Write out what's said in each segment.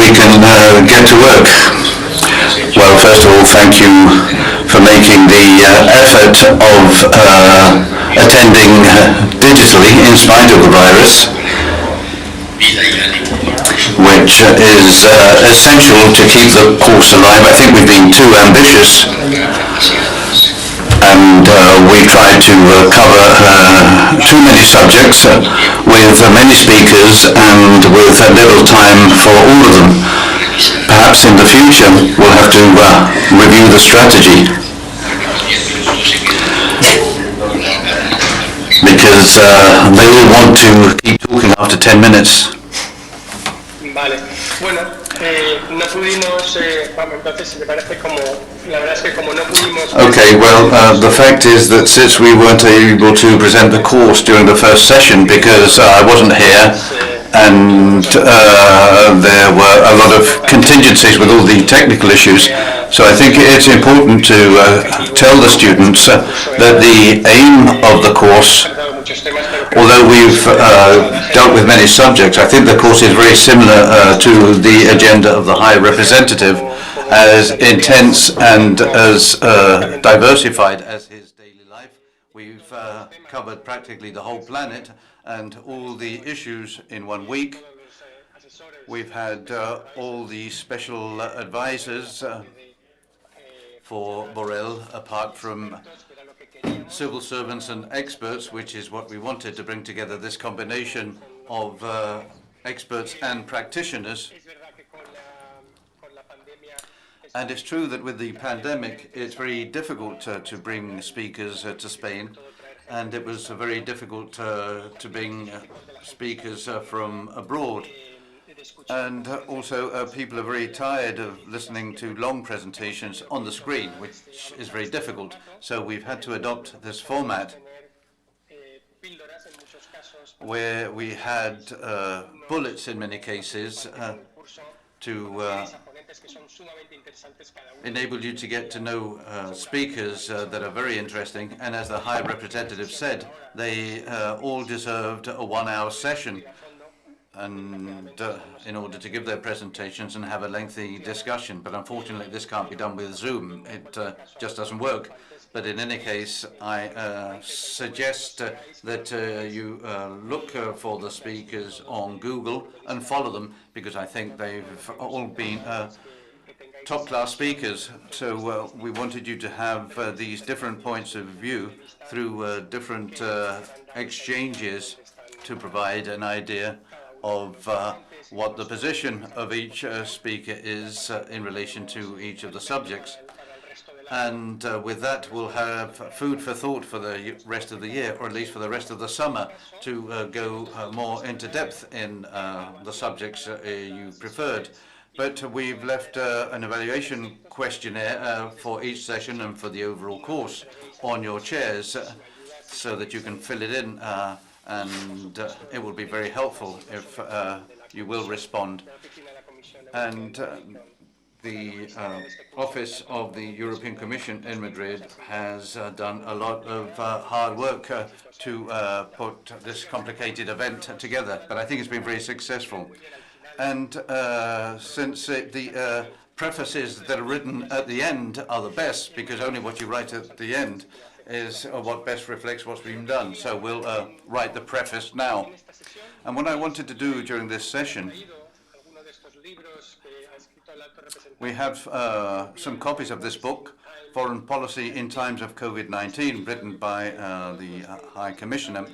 we can get to work. Well, first of all, thank you for making the effort of attending digitally in spite of the virus, which is essential to keep the course alive. I think we've been too ambitious, and we've tried to cover too many subjects with many speakers and with little time for all of them. Perhaps in the future we'll have to review the strategy, because they all want to keep talking after 10 minutes. Vale. Bueno, no pudimos, entonces me parece como, la verdad es que como no pudimos... Okay, well, the fact is that since we weren't able to present the course during the first session because I wasn't here, and there were a lot of contingencies with all the technical issues, so I think it's important to tell the students that the aim of the course, although we've dealt with many subjects, I think the course is very similar to the agenda of the High Representative, as intense and as diversified as his daily life. We've covered practically the whole planet and all the issues in 1 week. We've had all the special advisors for Borrell, apart from civil servants and experts, which is what we wanted to bring together, this combination of experts and practitioners. And it's true that with the pandemic, it's very difficult to bring speakers to Spain, and it was very difficult to bring speakers from abroad. And also people are very tired of listening to long presentations on the screen, which is very difficult. So we've had to adopt this format where we had bullets in many cases to enable you to get to know speakers that are very interesting. And as the High Representative said, they all deserved a 1-hour session, and in order to give their presentations and have a lengthy discussion. But unfortunately, this can't be done with Zoom. It just doesn't work. But in any case, I suggest that you look for the speakers on Google and follow them, because I think they've all been top-class speakers. So we wanted you to have these different points of view through different exchanges to provide an idea of what the position of each speaker is in relation to each of the subjects. And with that, we'll have food for thought for the rest of the year, or at least for the rest of the summer, to go more into depth in the subjects you preferred. But we've left an evaluation questionnaire for each session and for the overall course on your chairs, so that you can fill it in, and it will be very helpful if you will respond. And the office of the European Commission in Madrid has done a lot of hard work to put this complicated event together, but I think it's been very successful. And since the prefaces that are written at the end are the best, because only what you write at the end is what best reflects what's been done. So we'll write the preface now. And what I wanted to do during this session, we have some copies of this book, Foreign Policy in Times of COVID-19, written by the High Commissioner.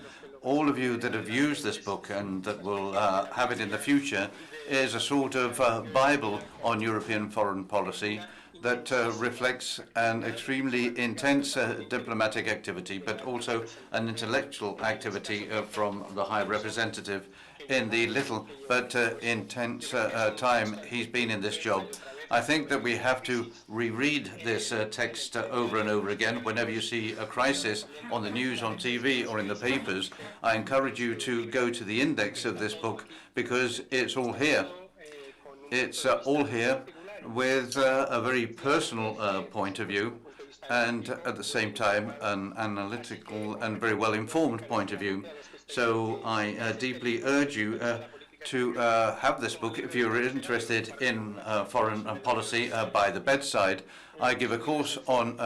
All of you that have used this book and that will have it in the future is a sort of Bible on European foreign policy that reflects an extremely intense diplomatic activity, but also an intellectual activity from the High Representative in the little but intense time he's been in this job. I think that we have to reread this text over and over again. Whenever you see a crisis on the news, on TV, or in the papers, I encourage you to go to the index of this book, because it's all here. It's all here with a very personal point of view, and at the same time an analytical and very well informed point of view. So I deeply urge you to have this book if you're interested in foreign policy by the bedside. I give a course on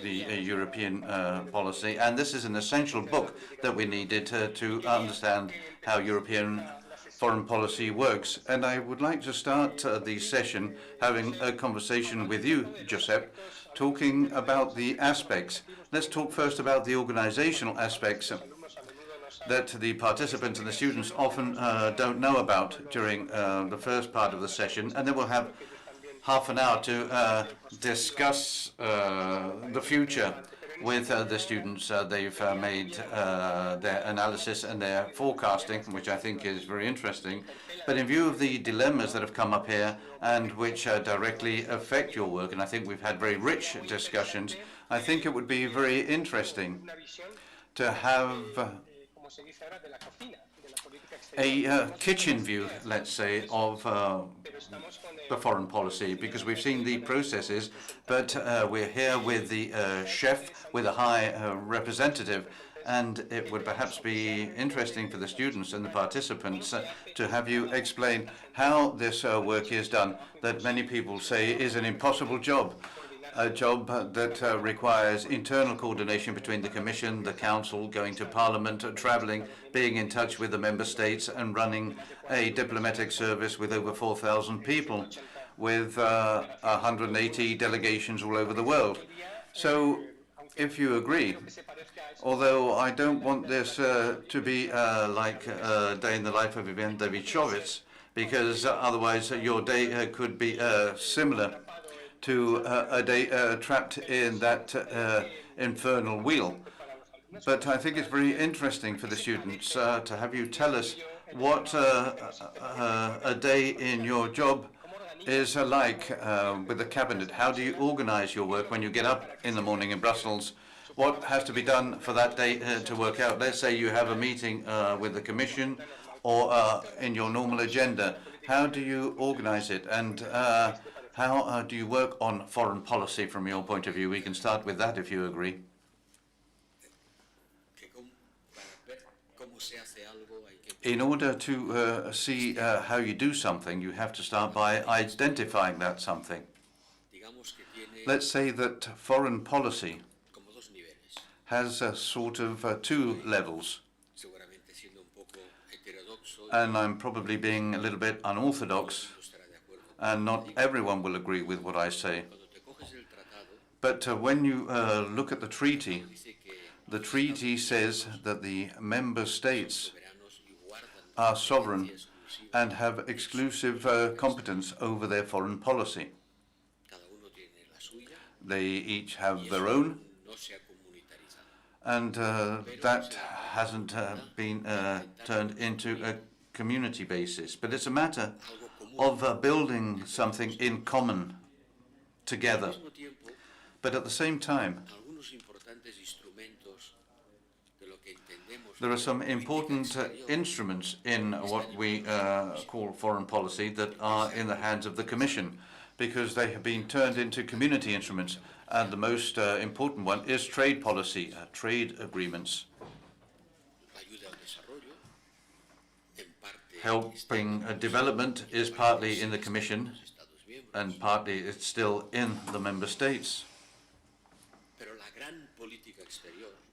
the European policy, and this is an essential book that we needed to understand how European foreign policy works. And I would like to start the session having a conversation with you, Josep, talking about the aspects. Let's talk first about the organizational aspects that the participants and the students often don't know about during the first part of the session, and then we'll have half an hour to discuss the future with the students. They've made their analysis and their forecasting, which I think is very interesting. But in view of the dilemmas that have come up here and which directly affect your work, and I think we've had very rich discussions, I think it would be very interesting to have a kitchen view, let's say, of the foreign policy, because we've seen the processes, but we're here with the chef, with a high representative, and it would perhaps be interesting for the students and the participants to have you explain how this work is done, that many people say is an impossible job. A job that requires internal coordination between the Commission, the Council, going to Parliament, travelling, being in touch with the Member States and running a diplomatic service with over 4,000 people, with 180 delegations all over the world. So, if you agree, although I don't want this to be like a day in the life of Ivan Davidovich, because otherwise your day could be similar to a day trapped in that infernal wheel. But I think it's very interesting for the students to have you tell us what a day in your job is like with the cabinet. How do you organize your work when you get up in the morning in Brussels? What has to be done for that day to work out? Let's say you have a meeting with the Commission or in your normal agenda. How do you organize it? And how do you work on foreign policy from your point of view? We can start with that if you agree. In order to see how you do something, you have to start by identifying that something. Let's say that foreign policy has a sort of two levels. And I'm probably being a little bit unorthodox, and not everyone will agree with what I say. But when you look at the treaty says that the member states are sovereign and have exclusive competence over their foreign policy. They each have their own, and that hasn't been turned into a community basis. But it's a matter of building something in common together. But at the same time, there are some important instruments in what we call foreign policy that are in the hands of the Commission, because they have been turned into community instruments. And the most important one is trade policy, trade agreements. Helping development is partly in the Commission, and partly it's still in the member states.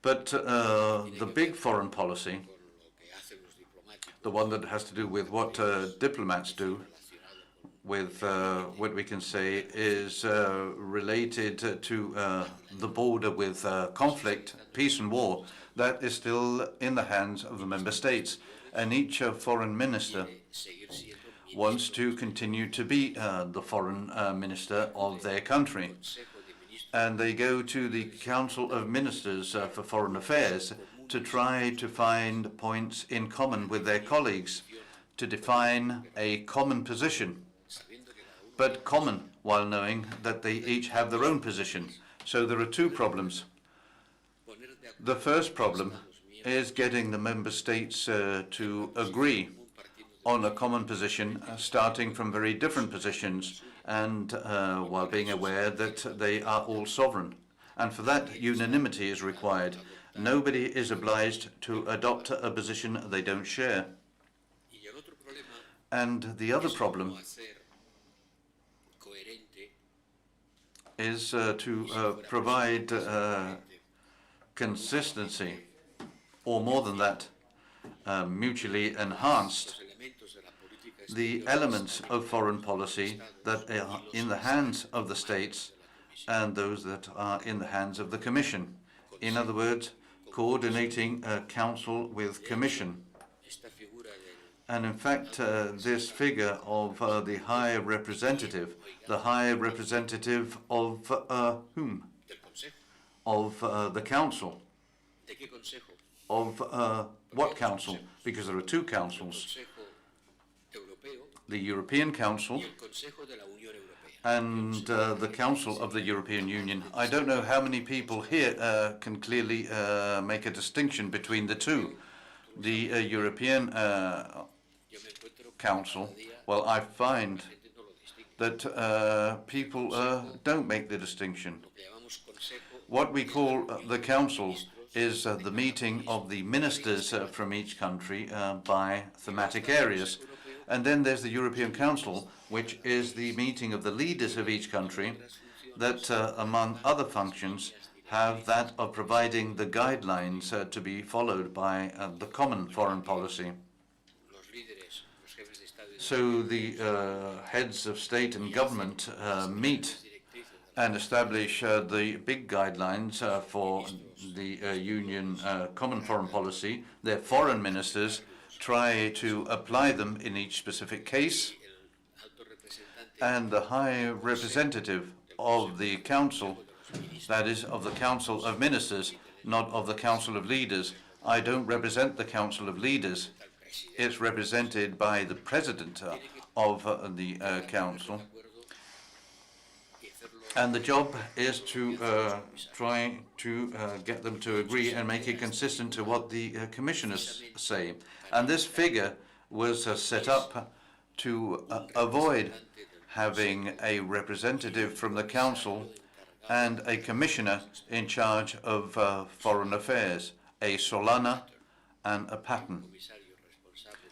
But the big foreign policy, the one that has to do with what diplomats do, with what we can say is related to the border with conflict, peace and war, that is still in the hands of the member states. And each foreign minister wants to continue to be the foreign minister of their country. And they go to the Council of Ministers for Foreign Affairs to try to find points in common with their colleagues, to define a common position, but common while knowing that they each have their own position. So there are two problems. The first problem is getting the member states to agree on a common position, starting from very different positions, and while being aware that they are all sovereign. And for that, unanimity is required. Nobody is obliged to adopt a position they don't share. And the other problem is to provide consistency, or more than that, mutually enhanced the elements of foreign policy that are in the hands of the states and those that are in the hands of the Commission. In other words, coordinating Council with Commission. And in fact, this figure of the High Representative of whom? Of the Council. Of what Council? Because there are two councils. The European Council and the Council of the European Union. I don't know how many people here can clearly make a distinction between the two. The European Council, well, I find that people don't make the distinction. What we call the Council is the meeting of the ministers from each country by thematic areas. And then there's the European Council, which is the meeting of the leaders of each country that, among other functions, have that of providing the guidelines to be followed by the common foreign policy. So the heads of state and government meet and establish the big guidelines for the Union common foreign policy. Their foreign ministers try to apply them in each specific case, and the High Representative of the Council, that is, of the Council of Ministers, not of the Council of Leaders. I don't represent the Council of Leaders. It's represented by the President of the Council. And the job is to try to get them to agree and make it consistent to what the commissioners say. And this figure was set up to avoid having a representative from the Council and a commissioner in charge of foreign affairs, a Solana and a Patton.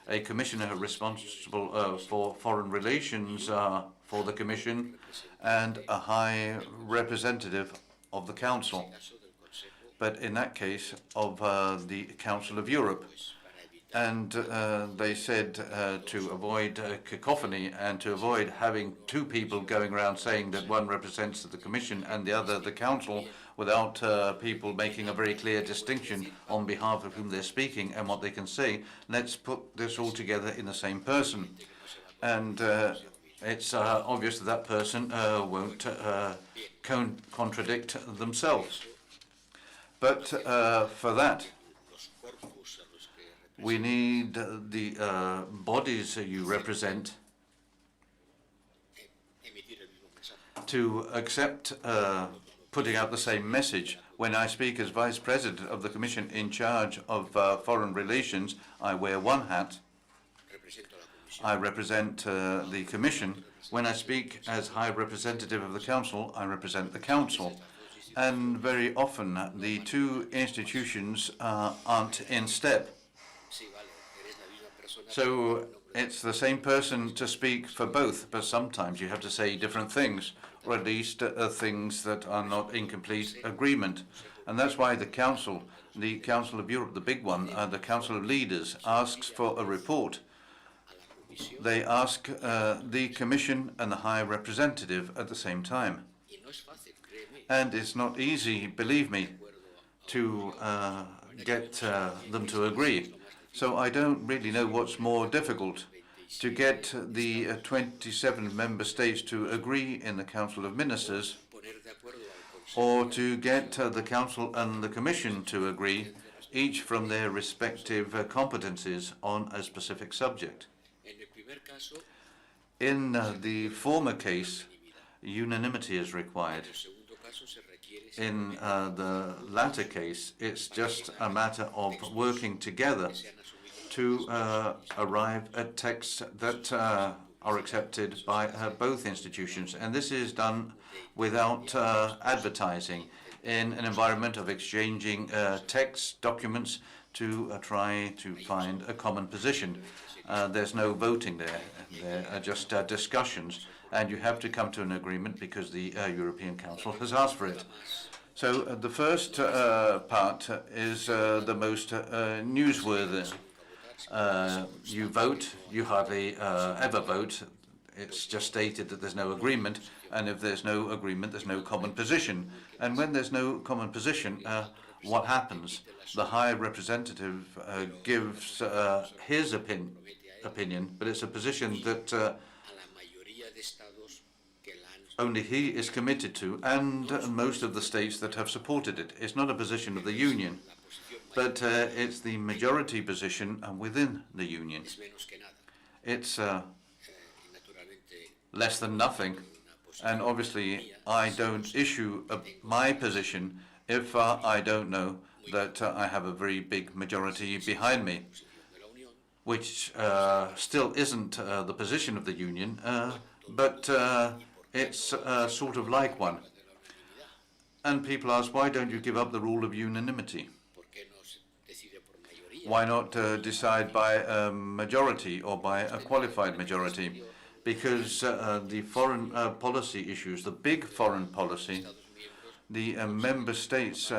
A commissioner responsible for foreign relations for the Commission, and a high representative of the Council, but in that case of the Council of Europe. And they said to avoid cacophony and to avoid having two people going around saying that one represents the Commission and the other the Council, without people making a very clear distinction on behalf of whom they're speaking and what they can say, let's put this all together in the same person. And it's obvious that that person won't contradict themselves. But for that, we need the bodies you represent to accept putting out the same message. When I speak as Vice President of the Commission in charge of foreign relations, I wear one hat. I represent the Commission. When I speak as High Representative of the Council, I represent the Council. And very often the two institutions aren't in step. So it's the same person to speak for both, but sometimes you have to say different things, or at least things that are not in complete agreement. And that's why the Council of Europe, the big one, the Council of Leaders, asks for a report. They ask the Commission and the High Representative at the same time. And it's not easy, believe me, to get them to agree. So I don't really know what's more difficult, to get the 27 member states to agree in the Council of Ministers, or to get the Council and the Commission to agree, each from their respective competencies on a specific subject. In the former case, unanimity is required. In the latter case, it's just a matter of working together to arrive at texts that are accepted by both institutions. And this is done without advertising, in an environment of exchanging text documents to try to find a common position. there's no voting there. There are just discussions, and you have to come to an agreement because the European Council has asked for it. So the first part is the most newsworthy. You vote, you hardly ever vote. It's just stated that there's no agreement, and if there's no agreement, there's no common position. And when there's no common position, what happens? The High Representative gives his opinion, but it's a position that only he is committed to, and most of the states that have supported it. It's not a position of the Union, but it's the majority position within the Union. It's less than nothing, and obviously I don't issue my position if I don't know that I have a very big majority behind me, which still isn't the position of the Union, but it's sort of like one. And people ask, why don't you give up the rule of unanimity? Why not decide by a majority or by a qualified majority? Because the foreign policy issues, the big foreign policy, the member states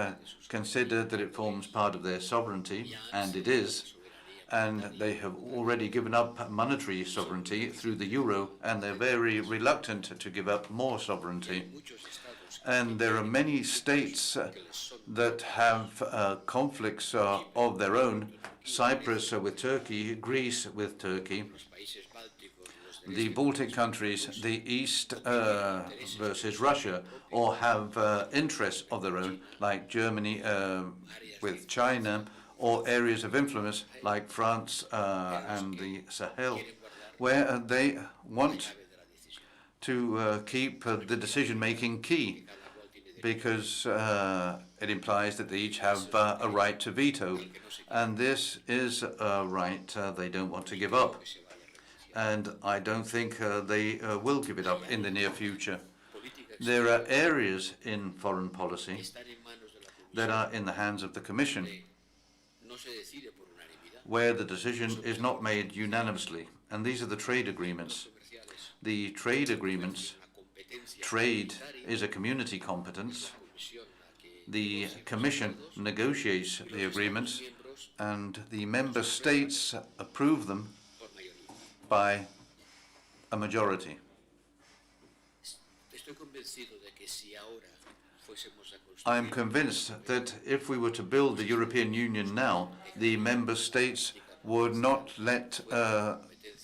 consider that it forms part of their sovereignty, and it is, and they have already given up monetary sovereignty through the euro, and they're very reluctant to give up more sovereignty. And there are many states that have conflicts of their own, Cyprus with Turkey, Greece with Turkey, the Baltic countries, the East versus Russia, or have interests of their own, like Germany with China, or areas of influence like France and the Sahel, where they want to keep the decision-making key, because it implies that they each have a right to veto, and this is a right they don't want to give up. And I don't think they will give it up in the near future. There are areas in foreign policy that are in the hands of the Commission, where the decision is not made unanimously, and these are the trade agreements. The trade agreements, trade is a community competence. The Commission negotiates the agreements, and the member states approve them by a majority. I am convinced that if we were to build the European Union now, the member states would not let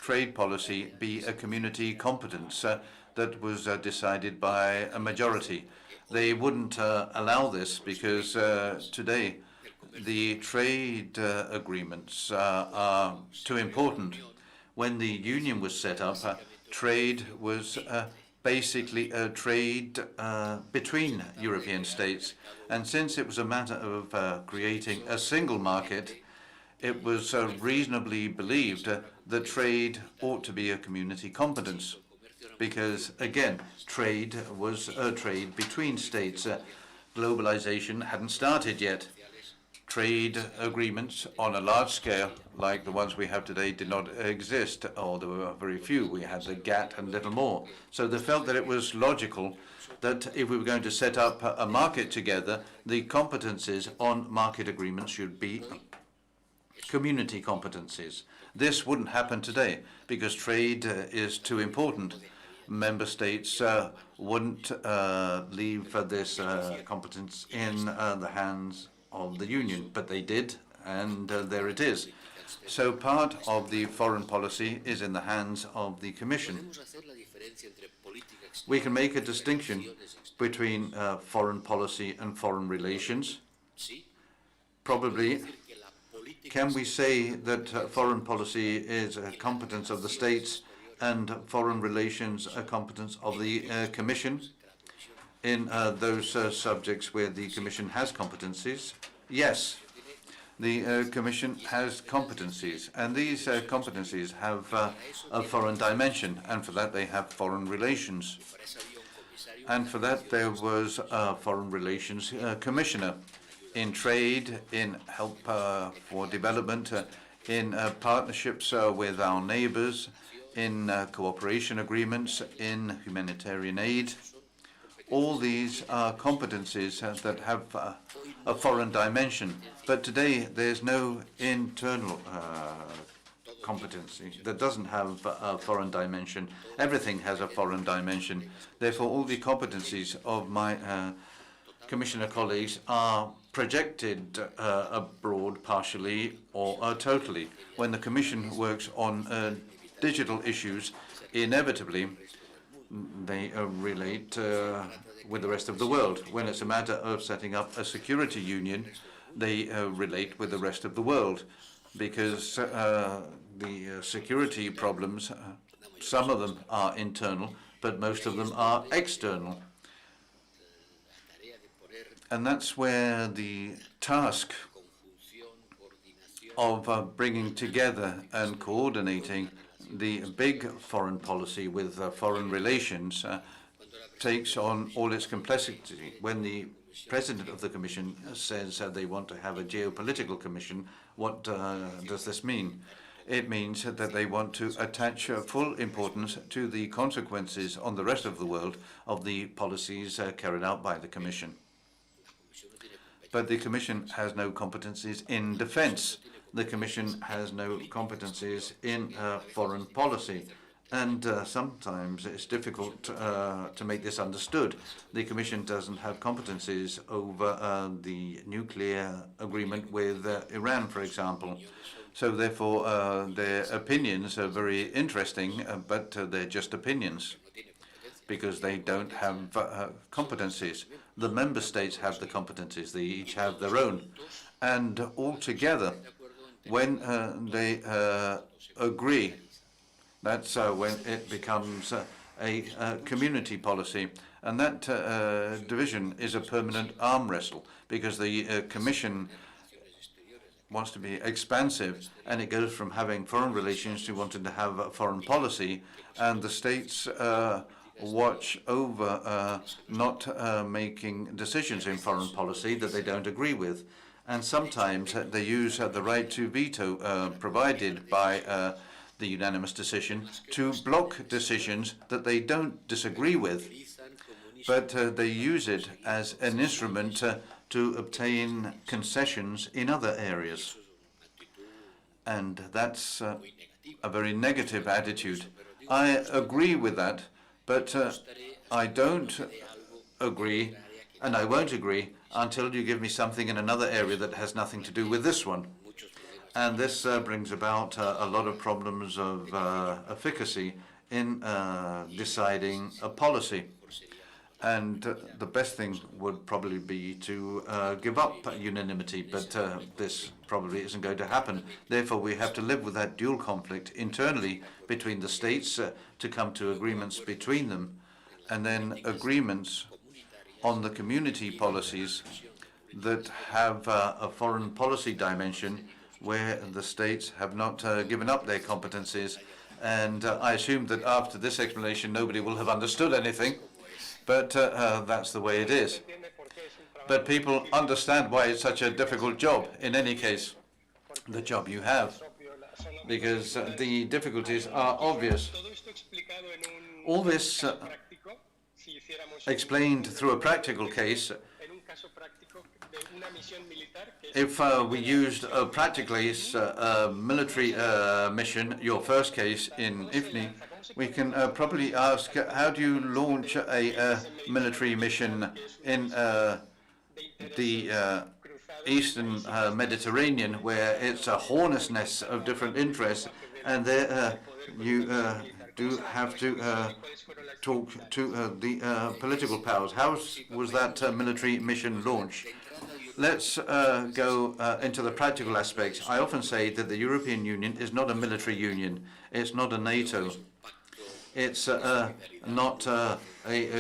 trade policy be a community competence that was decided by a majority. They wouldn't allow this because today the trade agreements are too important. When the Union was set up, trade was basically a trade between European states. And since it was a matter of creating a single market, it was reasonably believed that trade ought to be a community competence. Because, again, trade was a trade between states. Globalization hadn't started yet. Trade agreements on a large scale, like the ones we have today, did not exist, or there were very few. We had the GATT and little more. So they felt that it was logical that if we were going to set up a market together, the competencies on market agreements should be community competencies. This wouldn't happen today because trade is too important. Member states wouldn't leave this competence in the hands of the Union, but they did, and there it is. So part of the foreign policy is in the hands of the Commission. We can make a distinction between foreign policy and foreign relations. Probably, can we say that foreign policy is a competence of the states and foreign relations a competence of the Commission? In those subjects where the Commission has competencies, yes, the Commission has competencies, and these competencies have a foreign dimension, and for that they have foreign relations. And for that there was a foreign relations commissioner in trade, in help for development, in partnerships with our neighbors, in cooperation agreements, in humanitarian aid. All these are competencies that have a foreign dimension. But today, there's no internal competency that doesn't have a foreign dimension. Everything has a foreign dimension. Therefore, all the competencies of my Commissioner colleagues are projected abroad partially or totally. When the Commission works on digital issues, inevitably they relate with the rest of the world. When it's a matter of setting up a security union, they relate with the rest of the world, because the security problems, some of them are internal, but most of them are external. And that's where the task of bringing together and coordinating the big foreign policy with foreign relations takes on all its complexity. When the President of the Commission says they want to have a geopolitical commission, what does this mean? It means that they want to attach full importance to the consequences on the rest of the world of the policies carried out by the Commission. But the Commission has no competencies in defense. The Commission has no competencies in foreign policy. And sometimes it's difficult to make this understood. The Commission doesn't have competencies over the nuclear agreement with Iran, for example. So therefore, their opinions are very interesting, but they're just opinions, because they don't have competencies. The member states have the competencies. They each have their own. And altogether, when they agree, that's when it becomes a community policy. And that division is a permanent arm wrestle, because the Commission wants to be expansive, and it goes from having foreign relations to wanting to have a foreign policy, and the states watch over not making decisions in foreign policy that they don't agree with. And sometimes they use the right to veto provided by the unanimous decision to block decisions that they don't disagree with, but they use it as an instrument to obtain concessions in other areas. And that's a very negative attitude. I agree with that, but I don't agree, and I won't agree until you give me something in another area that has nothing to do with this one. And this brings about a lot of problems of efficacy in deciding a policy. And the best thing would probably be to give up unanimity, but this probably isn't going to happen. Therefore, we have to live with that dual conflict internally between the states to come to agreements between them, and then agreements on the community policies that have a foreign policy dimension where the states have not given up their competencies. And I assume that after this explanation, nobody will have understood anything. But that's the way it is. But people understand why it's such a difficult job, in any case, the job you have, because the difficulties are obvious. All this explained through a practical case. If we used a practical case, a military mission, your first case in IFNI, we can probably ask, how do you launch a military mission in the Eastern Mediterranean, where it's a hornet's nest of different interests, and there you do have to talk to the political powers. How was that military mission launched? Let's go into the practical aspects. I often say that the European Union is not a military union. It's not a NATO. It's not a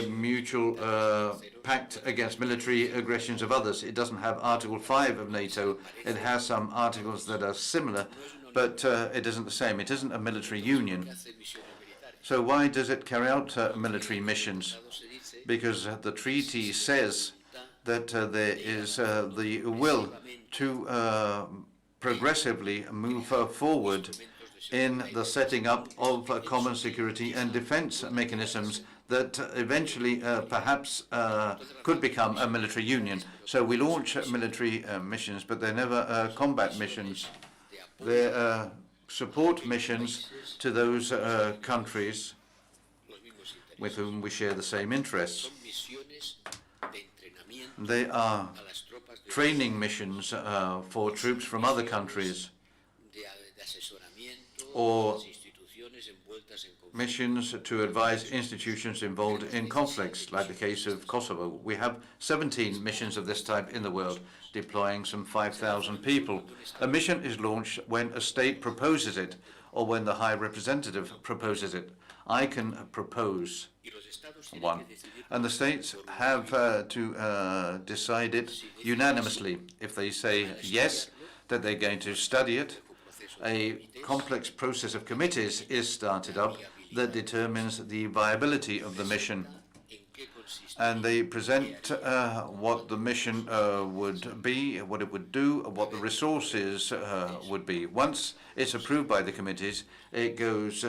mutual pact against military aggressions of others. It doesn't have Article 5 of NATO. It has some articles that are similar, but it isn't the same. It isn't a military union. So why does it carry out military missions? Because the treaty says that there is the will to progressively move forward in the setting up of common security and defense mechanisms that eventually perhaps could become a military union. So we launch military missions, but they're never combat missions. They're support missions to those countries with whom we share the same interests. They are training missions for troops from other countries, or missions to advise institutions involved in conflicts, like the case of Kosovo. We have 17 missions of this type in the world, deploying some 5,000 people. A mission is launched when a state proposes it, or when the High Representative proposes it. I can propose one, and the states have to decide it unanimously. If they say yes, that they're going to study it, a complex process of committees is started up that determines the viability of the mission. And they present what the mission would be, what it would do, what the resources would be. Once it's approved by the committees, it goes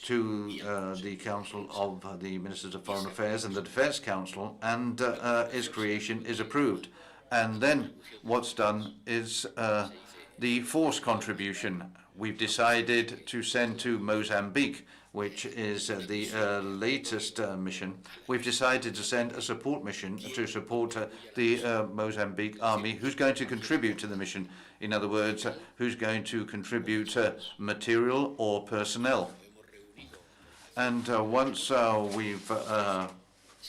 to the Council of the Ministers of Foreign Affairs and the Defense Council, and its creation is approved. And then what's done is the force contribution. We've decided to send to Mozambique, which is the latest mission. We've decided to send a support mission to support the Mozambique army, who's going to contribute to the mission. In other words, who's going to contribute material or personnel. And once we've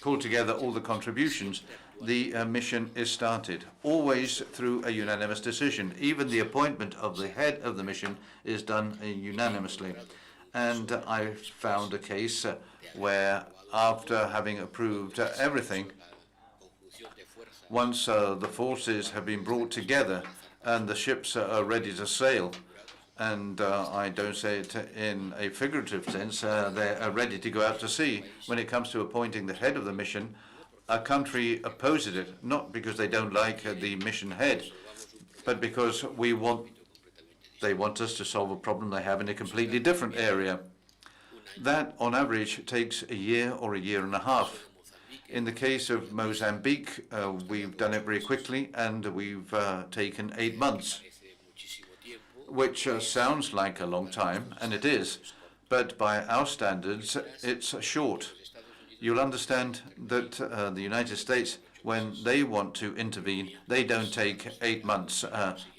pulled together all the contributions, the mission is started, always through a unanimous decision. Even the appointment of the head of the mission is done unanimously. And I found a case where, after having approved everything, once the forces have been brought together and the ships are ready to sail, and I don't say it in a figurative sense, they're ready to go out to sea. When it comes to appointing the head of the mission, a country opposes it, not because they don't like the mission head, but because they want us to solve a problem they have in a completely different area. That, on average, takes a year or a year and a half. In the case of Mozambique, we've done it very quickly, and we've taken 8 months, which sounds like a long time, and it is, but by our standards, it's short. You'll understand that the United States, when they want to intervene, they don't take 8 months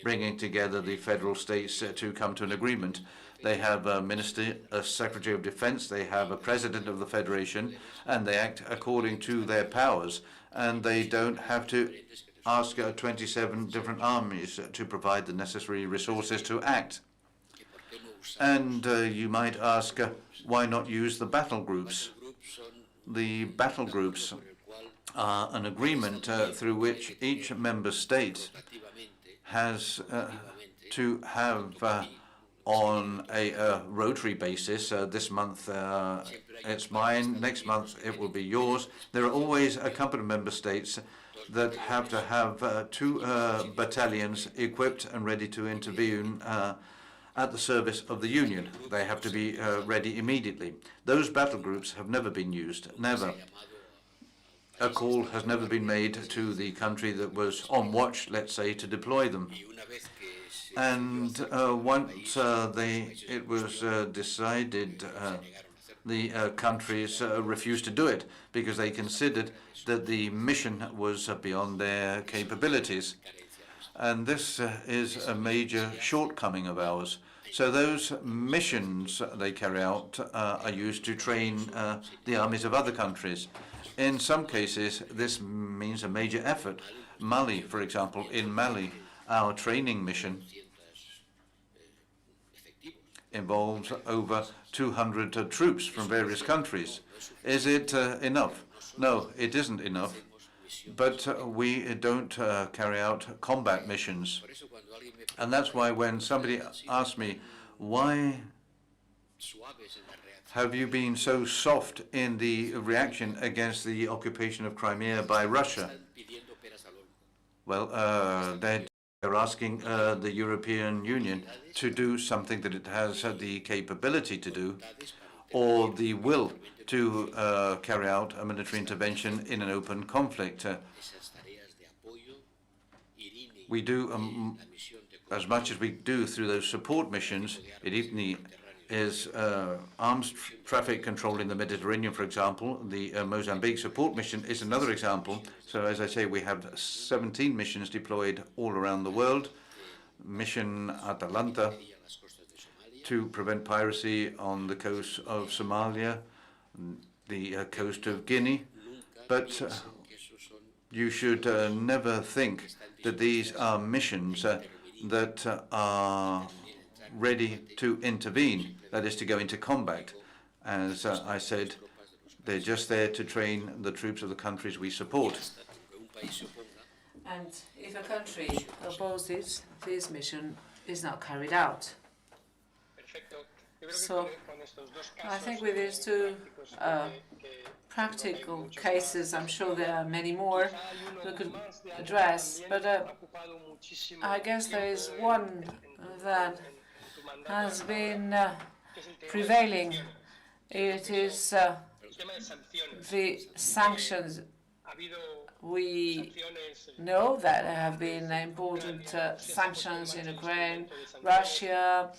bringing together the federal states to come to an agreement. They have a minister, a secretary of defense, they have a president of the federation, and they act according to their powers. And they don't have to ask 27 different armies to provide the necessary resources to act. And you might ask, why not use the battle groups? The battle groups are an agreement through which each member state has to have on a rotary basis. This month it's mine, next month it will be yours. There are always a couple of member states that have to have 2 battalions equipped and ready to intervene at the service of the Union. They have to be ready immediately. Those battle groups have never been used, never. A call has never been made to the country that was on watch, let's say, to deploy them. And once it was decided, the countries refused to do it because they considered that the mission was beyond their capabilities. And this is a major shortcoming of ours. So those missions they carry out are used to train the armies of other countries. In some cases, this means a major effort. Mali, for example, in Mali, our training mission involves over 200 troops from various countries. Is it enough? No, it isn't enough. But we don't carry out combat missions. And that's why when somebody asks me, why have you been so soft in the reaction against the occupation of Crimea by Russia? Well, they're They're asking the European Union to do something that it has the capability to do, or the will to carry out a military intervention in an open conflict. We do as much as we do through those support missions. IRINI is arms traffic control in the Mediterranean, for example. The Mozambique support mission is another example. So as I say, we have 17 missions deployed all around the world. Mission Atalanta to prevent piracy on the coast of Somalia, the coast of Guinea. But you should never think that these are missions that are ready to intervene, that is to go into combat. As I said, they're just there to train the troops of the countries we support. And if a country opposes, this mission is not carried out. So I think with these two practical cases, I'm sure there are many more we could address, but I guess there is one that has been prevailing. It is the sanctions. We know that there have been important sanctions in Ukraine, Russia.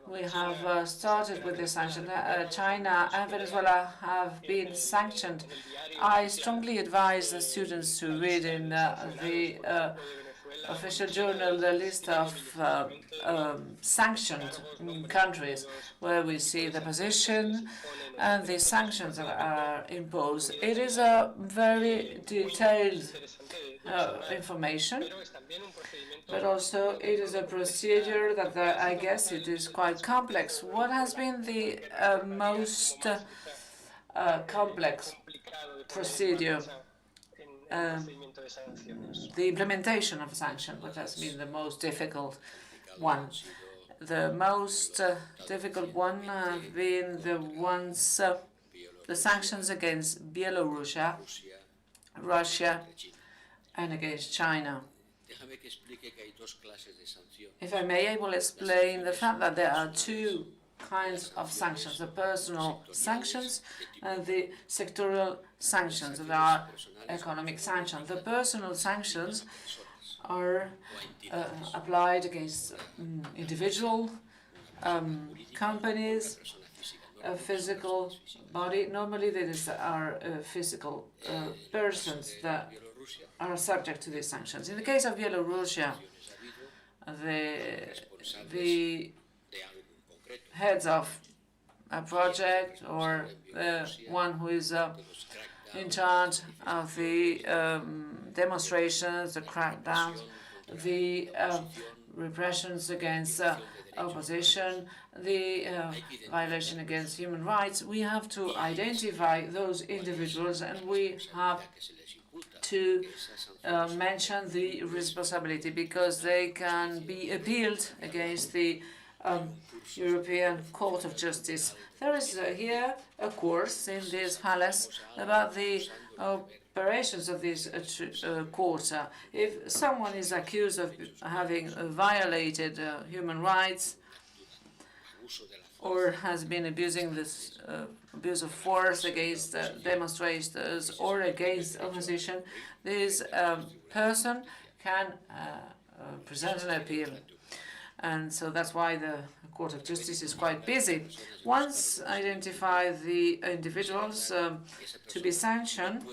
We have started with the sanctions. China and Venezuela have been sanctioned. I strongly advise the students to read in the official journal the list of sanctioned countries, where we see the position and the sanctions that are imposed. It is a very detailed information, but also it is a procedure that I guess it is quite complex. What has been the most complex procedure? The implementation of sanctions, what has been the most difficult one. The most difficult one have been the sanctions against Belarus, Russia, and against China. If I may, I will explain the fact that there are two kinds of sanctions: the personal sanctions and the sectoral sanctions. There are economic sanctions. The personal sanctions are applied against individual companies, a physical body. Normally, these are physical persons that are subject to these sanctions. In the case of Belarus, the heads of a project, or one who is in charge of the demonstrations, the crackdowns, the repressions against opposition, the violation against human rights. We have to identify those individuals, and we have to mention the responsibility, because they can be appealed against the European Court of Justice. There is here a course in this palace about the operations of this court. If someone is accused of having violated human rights, or has been abusing this abuse of force against demonstrators or against opposition, this person can present an appeal. And so that's why the Court of Justice is quite busy. Once identify the individuals to be sanctioned,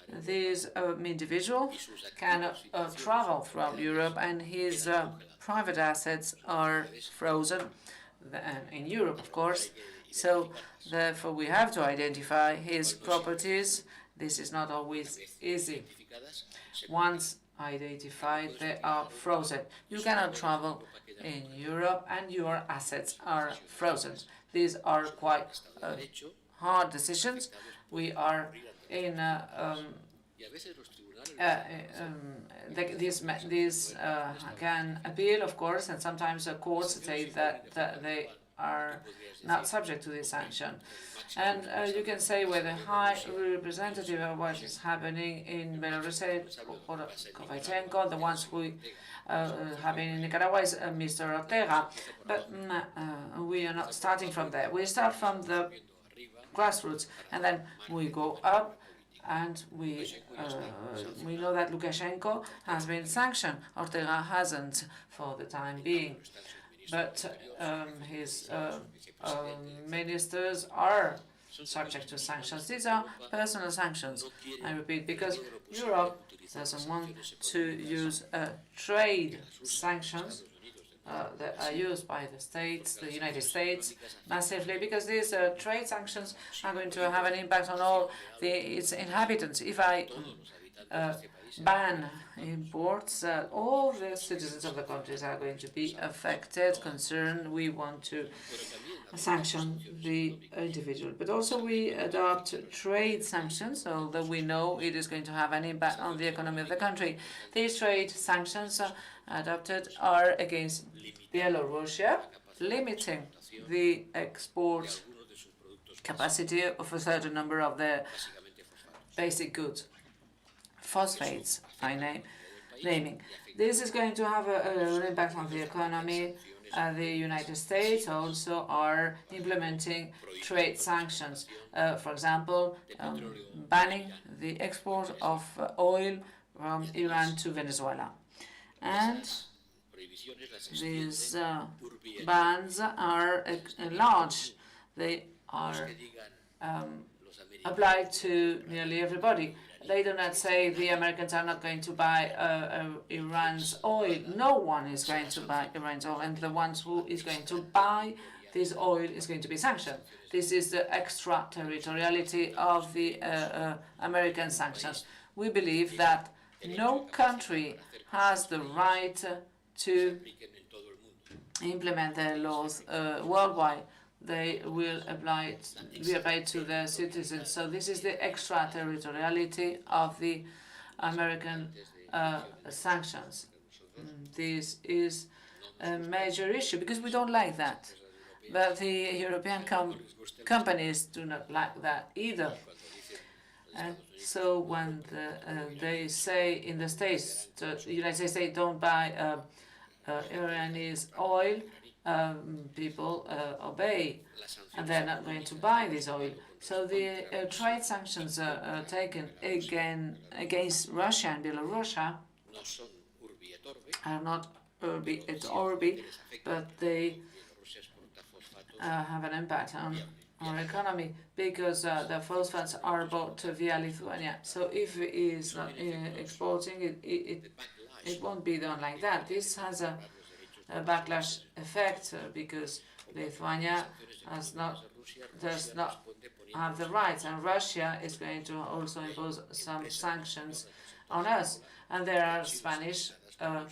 this individual can travel throughout Europe, and his private assets are frozen in Europe, of course. So therefore we have to identify his properties. This is not always easy. Once identified, they are frozen. You cannot travel in Europe and your assets are frozen. These are quite hard decisions. We are in this can appeal, of course, and sometimes the courts say that they are not subject to this sanction. And you can say we're the high representative of what is happening in Belarus, or Kovacenko, the ones who happening in Nicaragua is Mr. Ortega. But we are not starting from there. We start from the grassroots, and then we go up, and we know that Lukashenko has been sanctioned. Ortega hasn't for the time being, but his ministers are subject to sanctions. These are personal sanctions, I repeat, because Europe doesn't want to use trade sanctions that are used by the States, the United States, massively, because these trade sanctions are going to have an impact on all its inhabitants. If I ban imports, all the citizens of the countries are going to be affected, concerned. We want to sanction the individual, but also we adopt trade sanctions, although we know it is going to have an impact on the economy of the country. These trade sanctions adopted are against Belarus, limiting the export capacity of a certain number of their basic goods. Phosphates, naming. This is going to have an impact on the economy. The United States also are implementing trade sanctions. For example, banning the export of oil from Iran to Venezuela. And these bans are large. They are applied to nearly everybody. They do not say the Americans are not going to buy Iran's oil. No one is going to buy Iran's oil, and the ones who is going to buy this oil is going to be sanctioned. This is the extraterritoriality of the American sanctions. We believe that no country has the right to implement their laws worldwide. They will be applied to their citizens. So this is the extraterritoriality of the American sanctions. This is a major issue because we don't like that. But the European companies do not like that either. And so when they say in the States, the United States don't buy Iranian oil, people obey, and they're not going to buy this oil. So the trade sanctions taken against Russia and Belarus are not urbi et orbi, but they have an impact on our economy because the phosphates are bought via Lithuania. So if it is not exporting, it won't be done like that. This has a backlash effect because Lithuania does not have the rights, and Russia is going to also impose some sanctions on us. And there are Spanish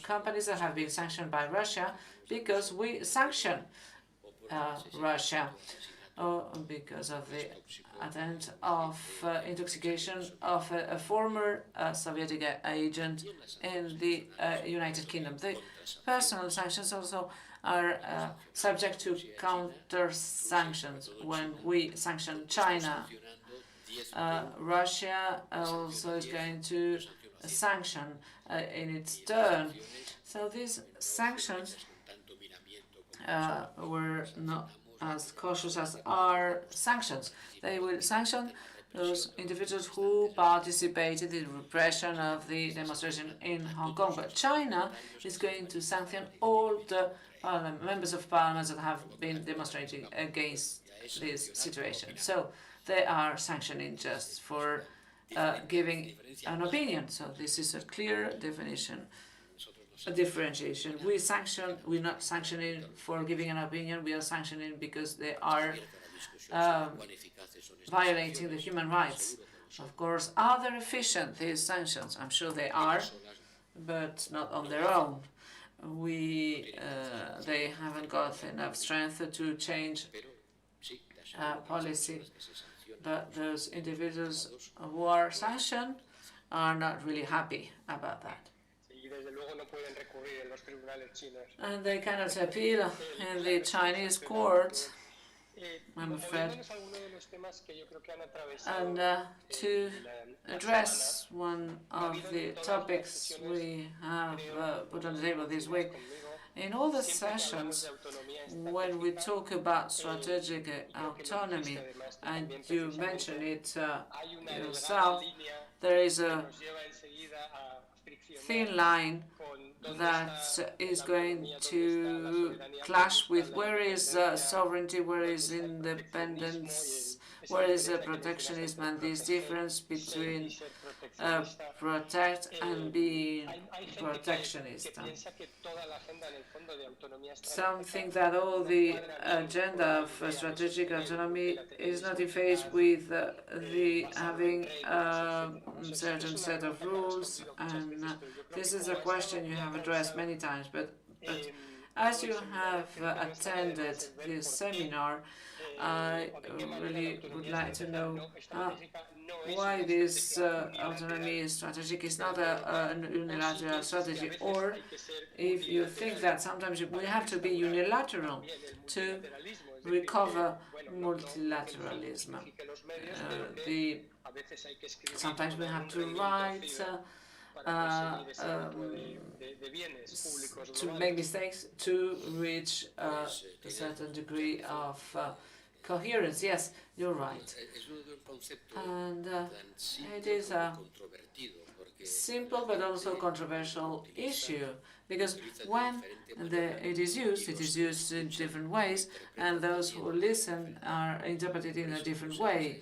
companies that have been sanctioned by Russia because we sanction Russia because of the attempt of intoxication of a former Soviet agent in the United Kingdom. The personal sanctions also are subject to counter-sanctions. When we sanction China, Russia also is going to sanction in its turn. So these sanctions were not as cautious as our sanctions. They will sanction those individuals who participated in the repression of the demonstration in Hong Kong. But China is going to sanction all the members of parliament that have been demonstrating against this situation. So they are sanctioning just for giving an opinion. So this is a clear definition, a differentiation. We're not sanctioning for giving an opinion, we are sanctioning because they are violating the human rights. Of course, are they efficient, these sanctions? I'm sure they are, but not on their own. They haven't got enough strength to change policy, but those individuals who are sanctioned are not really happy about that. pueden recurrir en los tribunales chinos. and they cannot appeal in the Chinese court, I'm afraid. Moviéndonos a alguno de los temas que yo creo que han atravesado And to address one of the topics we have put on the table this week, in all the sessions, when we talk about strategic autonomy, and you mentioned it yourself, there is a thin line that is going to clash with where is sovereignty, where is independence, where is protectionism, and this difference between protect and being protectionist. Some think that all the agenda of strategic autonomy is not in phase with the having a certain set of rules, and this is a question you have addressed many times, but as you have attended this seminar, I really would like to know why this autonomy strategic is not a unilateral strategy, or if you think that sometimes we have to be unilateral to recover multilateralism. Sometimes we have to write to make mistakes to reach a certain degree of coherence. Yes, you're right. And it is a simple but also controversial issue, because when it is used in different ways, and those who listen are interpreted in a different way.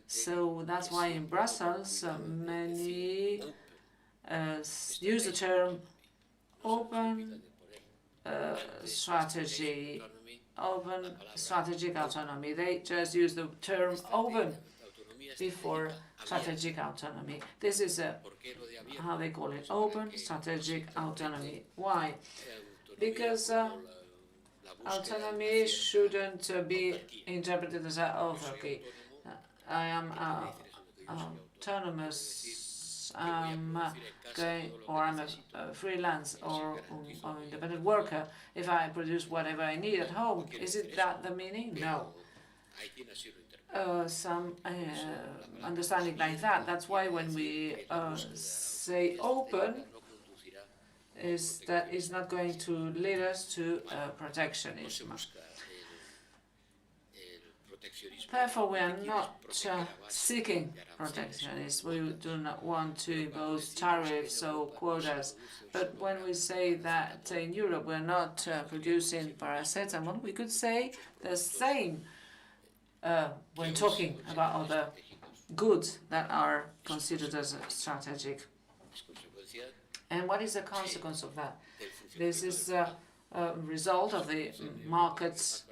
So that's why in Brussels many use the term open strategy, open strategic autonomy. They just use the term open before strategic autonomy. This is how they call it, open strategic autonomy. Why? Because autonomy shouldn't be interpreted as an authority. I am autonomous, I'm a freelance or independent worker. If I produce whatever I need at home, is it that the meaning? No. Some understanding like that. That's why when we say open, that is not going to lead us to protectionism. Therefore, we are not seeking protectionism. We do not want to impose tariffs or quotas. But when we say that in Europe we are not producing paracetamol, we could say the same when talking about other goods that are considered as strategic. And what is the consequence of that? This is a result of the market's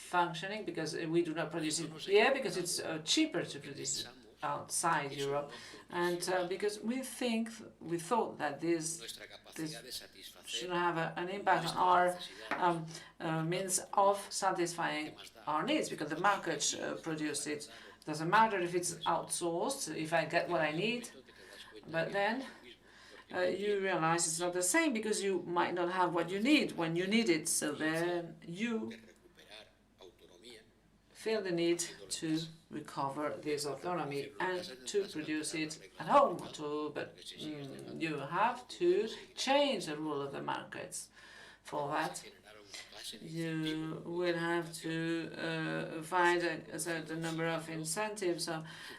functioning, because we do not produce it here, because it's cheaper to produce outside Europe, and because we thought that this should have an impact on our means of satisfying our needs, because the market produces it. Doesn't matter if it's outsourced, if I get what I need, but then you realize it's not the same, because you might not have what you need when you need it, so then you feel the need to recover this autonomy and to produce it at home. But you have to change the rule of the markets. For that, you will have to find a certain number of incentives,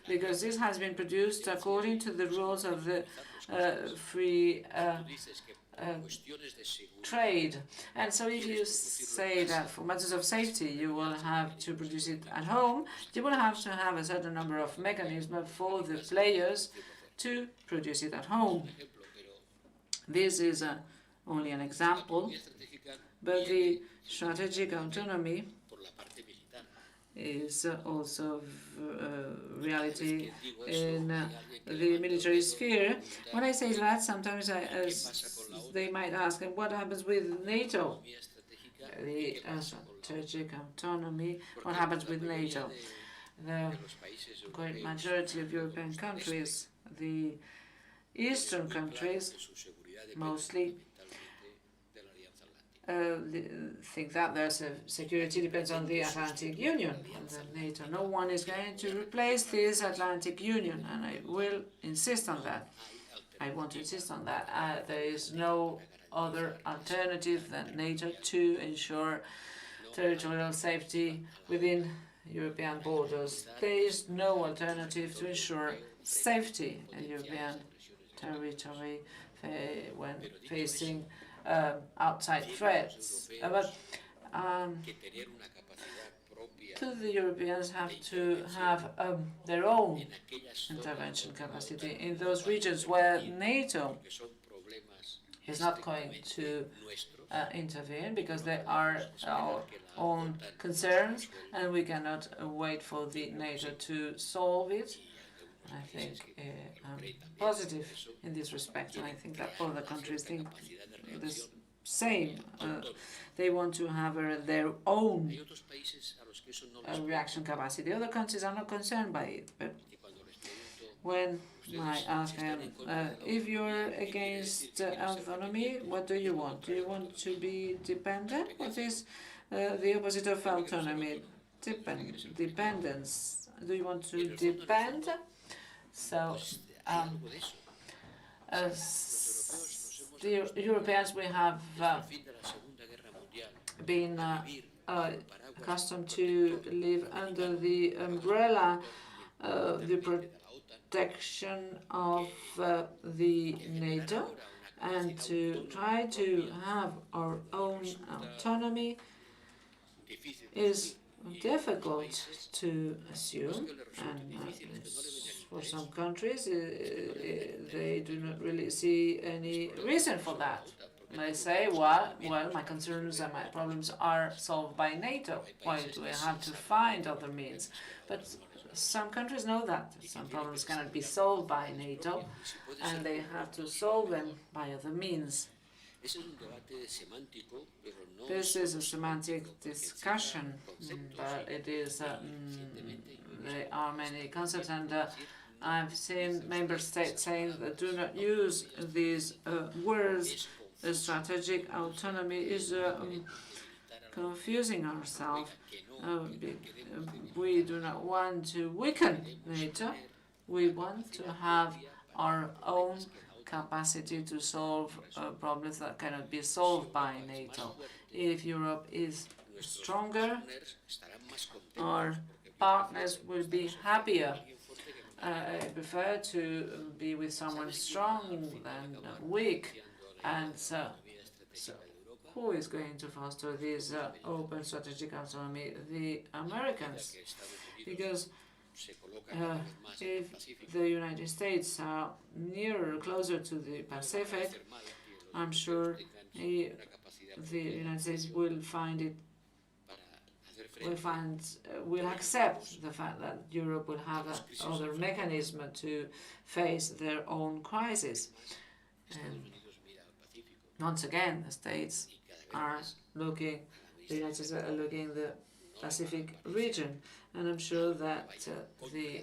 because this has been produced according to the rules of the free trade. And so if you say that for matters of safety you will have to produce it at home, you will have to have a certain number of mechanisms for the players to produce it at home. This is only an example, but the strategic autonomy is also reality in the military sphere. When I say that, sometimes they might ask, and what happens with NATO? The strategic autonomy, what happens with NATO? The great majority of European countries, the Eastern countries, mostly think that their security depends on the Atlantic Union and the NATO. No one is going to replace this Atlantic Union, and I will insist on that. I want to insist on that. There is no other alternative than NATO to ensure territorial safety within European borders. There is no alternative to ensure safety in European territory when facing outside threats. But the Europeans have to have their own intervention capacity in those regions where NATO is not going to intervene because they are our own concerns, and we cannot wait for the NATO to solve it. I think I'm positive in this respect, and I think that all the countries think the same. They want to have their own reaction capacity. Other countries are not concerned by it, but when I ask them, if you're against autonomy, what do you want? Do you want to be dependent? What is the opposite of autonomy? Dependence. Do you want to depend? So, as the Europeans, we have been accustomed to live under the umbrella of the protection of the NATO, and to try to have our own autonomy is difficult to assume, and for some countries they do not really see any reason for that. They say, well, my concerns and my problems are solved by NATO. Why do I have to find other means? But some countries know that some problems cannot be solved by NATO, and they have to solve them by other means. This is a semantic discussion, but it is. There are many concepts, and I've seen member states saying that do not use these words. Strategic autonomy is confusing ourselves. We do not want to weaken NATO. We want to have our own capacity to solve problems that cannot be solved by NATO. If Europe is stronger, our partners will be happier. I prefer to be with someone strong than weak. And so who is going to foster this open strategic autonomy? The Americans. Because if the United States are nearer, closer to the Pacific, I'm sure the United States will will accept the fact that Europe will have other mechanism to face their own crisis. And once again, the states are looking, the United States are looking the Pacific region, and I'm sure that the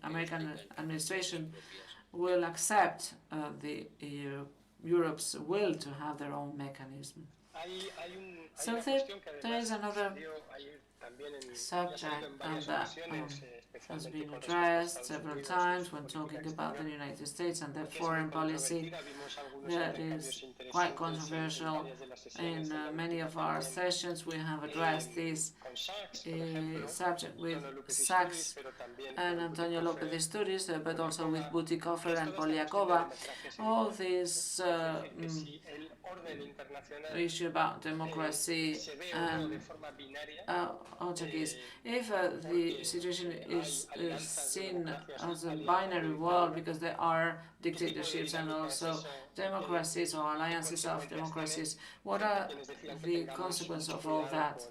American administration will accept Europe's will to have their own mechanism. So there is another subject, and that has been addressed several times when talking about the United States and their foreign policy. That is quite controversial. In many of our sessions, we have addressed this subject with Sachs and Antonio López Istúriz, but also with Butikofer and Poliakova. All this issue about democracy and autarkies. If the situation is seen as a binary world, because there are dictatorships and also democracies or alliances of democracies, what are the consequences of all that?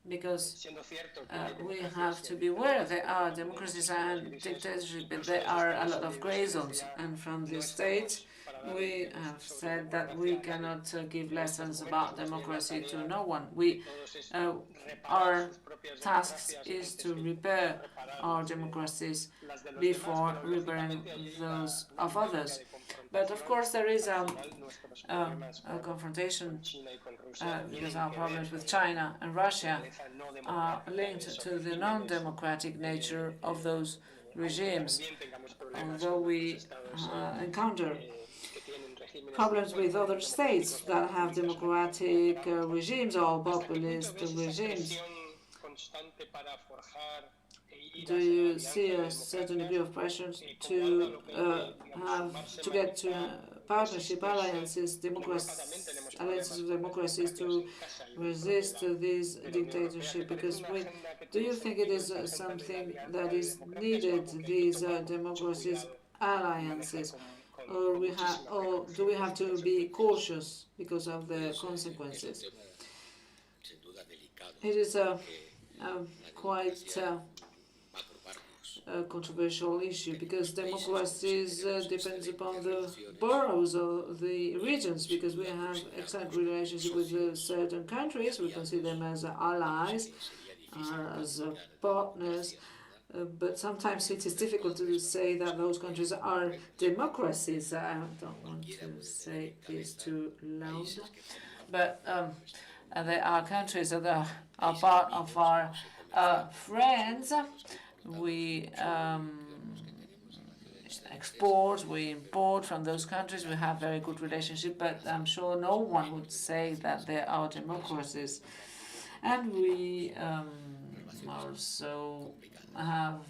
Because we have to be aware there are democracies and dictatorships, but there are a lot of gray zones. And from the States, we have said that we cannot give lessons about democracy to no one. Our task is to repair our democracies before repairing those of others. But of course, there is a confrontation because our problems with China and Russia are linked to the non-democratic nature of those regimes. Although we encounter problems with other states that have democratic regimes or populist regimes, do you see a certain degree of pressure to get to partnership alliances, alliances of democracies to resist this dictatorship? Because do you think it is something that is needed, these democracies alliances, or do we have to be cautious because of the consequences? It is a quite a controversial issue because democracies depends upon the boroughs or the regions, because we have excellent relationship with certain countries. We consider them as allies, as partners, but sometimes it is difficult to say that those countries are democracies. I don't want to say this too loud, but there are countries that are part of our friends. We export, we import from those countries. We have very good relationship, but I'm sure no one would say that they are democracies. And we also have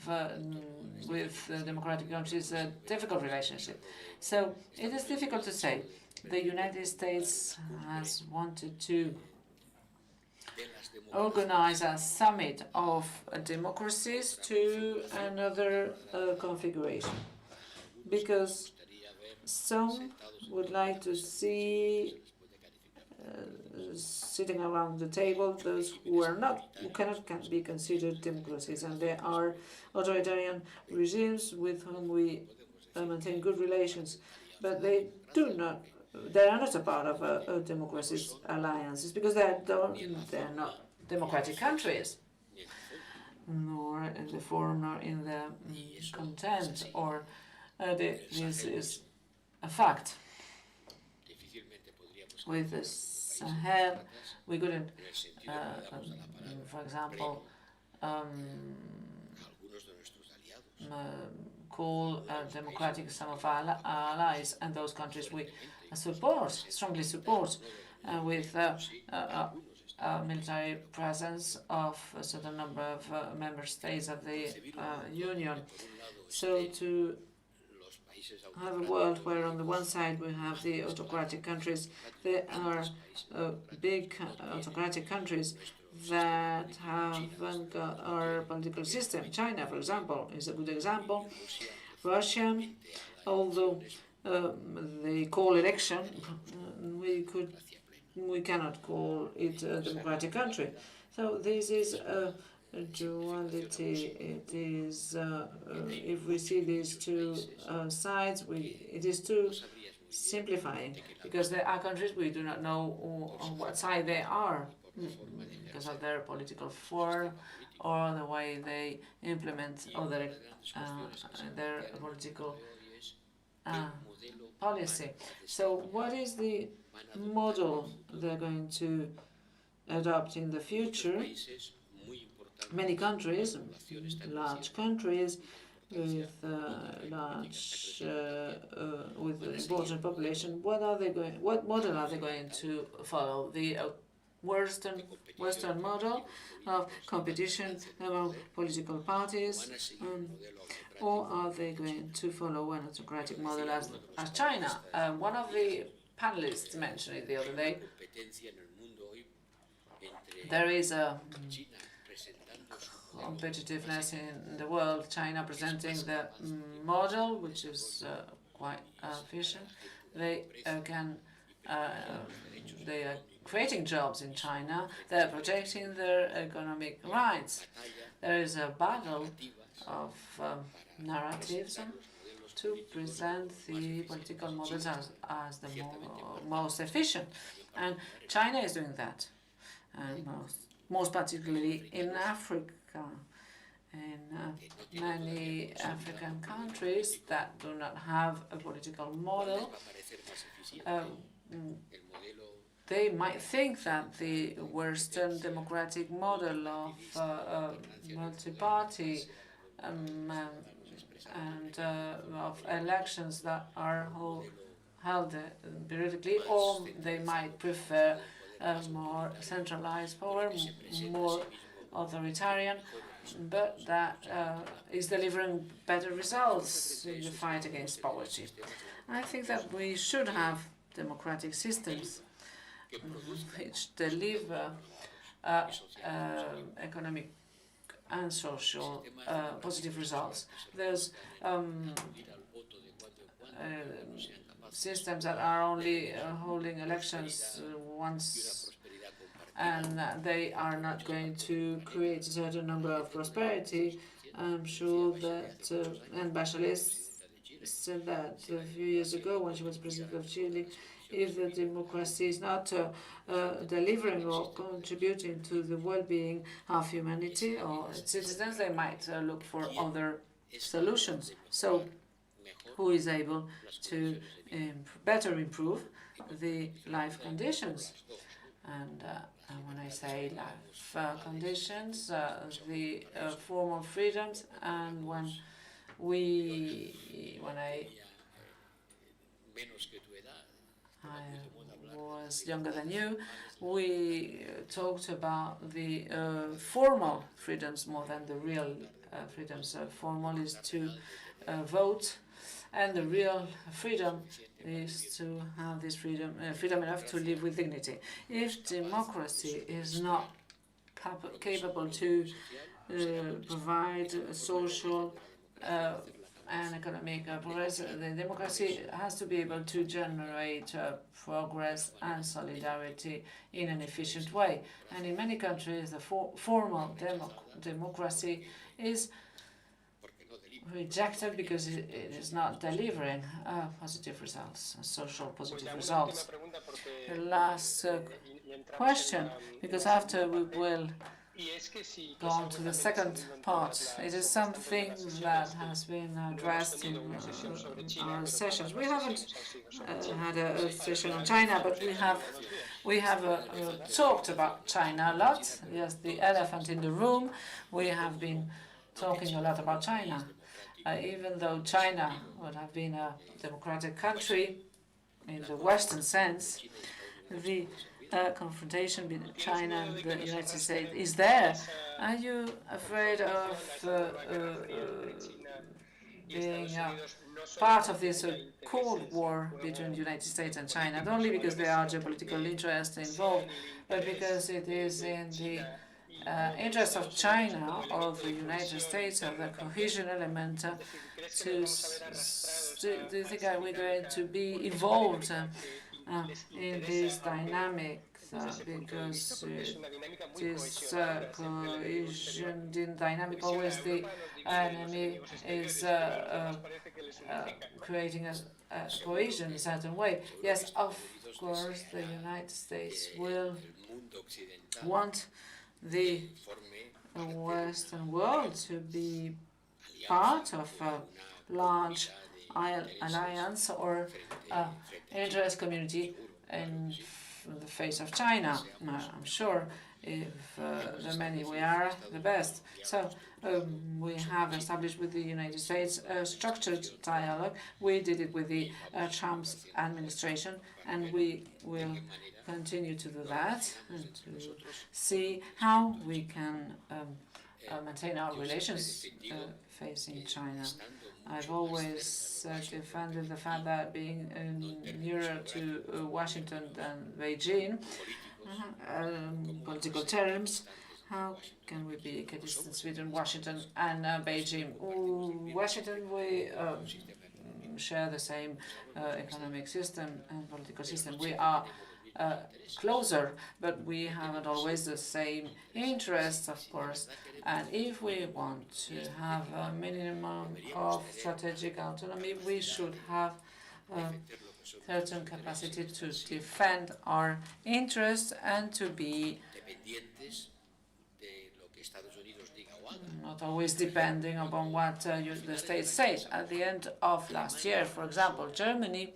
with democratic countries a difficult relationship. So it is difficult to say. The United States has wanted to organize a summit of democracies to another configuration, because some would like to see sitting around the table those who cannot be considered democracies, and there are authoritarian regimes with whom we maintain good relations, but they are not a part of a democracies alliances because they're not democratic countries, nor in the form nor in the content, or this is a fact. With the Sahel, we couldn't, for example, call democratic some of our allies, and those countries we strongly support, with military presence of a certain number of member states of the Union. So to have a world where on the one side we have the autocratic countries, there are big autocratic countries that haven't got our political system. China, for example, is a good example. Russia, although they call election, we cannot call it a democratic country. So this is a duality. It is if we see these two sides, it is too simplifying, because there are countries we do not know on what side they are because of their political form or the way they implement other their political policy. So what is the model they're going to adopt in the future? Many countries, large countries with with an important population, what model are they going to follow? The Western model of competition among political parties, or are they going to follow an autocratic model as China? One of the panelists mentioned it the other day. There is a competitiveness in the world, China presenting the model, which is quite efficient. They are creating jobs in China. They're protecting their economic rights. There is a battle of narratives to present the political models as the most efficient. And China is doing that, and most particularly in Africa. In many African countries that do not have a political model, they might think that the Western democratic model of multi-party and of elections that are held periodically, or they might prefer more centralized power, more authoritarian, but that is delivering better results in the fight against poverty. I think that we should have democratic systems which deliver economic and social positive results. There's systems that are only holding elections once, and they are not going to create a certain number of prosperity. I'm sure that Anne Bachelet said that a few years ago when she was president of Chile. If the democracy is not delivering or contributing to the well-being of humanity or its citizens, they might look for other solutions. So, who is able to better improve the life conditions? And when I say life conditions, the formal freedoms, and when I was younger than you, we talked about the formal freedoms more than the real freedoms. Formal is to vote, and the real freedom is to have this freedom enough to live with dignity. If democracy is not capable to provide social and economic progress, the democracy has to be able to generate progress and solidarity in an efficient way. And in many countries, the formal democracy is rejected because it is not delivering positive results, social positive results. The last question, because after we will go on to the second part. It is something that has been addressed in our sessions. We haven't had a session on China, but we have talked about China a lot. Yes, the elephant in the room. We have been talking a lot about China. Even though China would have been a democratic country in the Western sense, the confrontation between China and the United States is there. Are you afraid of being part of this Cold War between the United States and China, not only because there are geopolitical interests involved, but because it is in the interest of China or the United States, of the cohesion element, do you think we're going to be involved in this dynamic, because this cohesion dynamic, always the enemy is creating a cohesion in a certain way? Yes, of course, the United States will want the Western world to be part of a large alliance or interest community in the face of China. I'm sure if the many we are, the best. So we have established with the United States a structured dialogue. We did it with the Trump's administration, and we will continue to do that and to see how we can maintain our relations facing China. I've always defended the fact that being nearer to Washington than Beijing, political terms, how can we be equidistant between Washington and Beijing? Washington, we share the same economic system and political system. We are closer, but we haven't always the same interests, of course. And if we want to have a minimum of strategic autonomy, we should have certain capacity to defend our interests and to be not always depending upon what the States say. At the end of last year, for example, Germany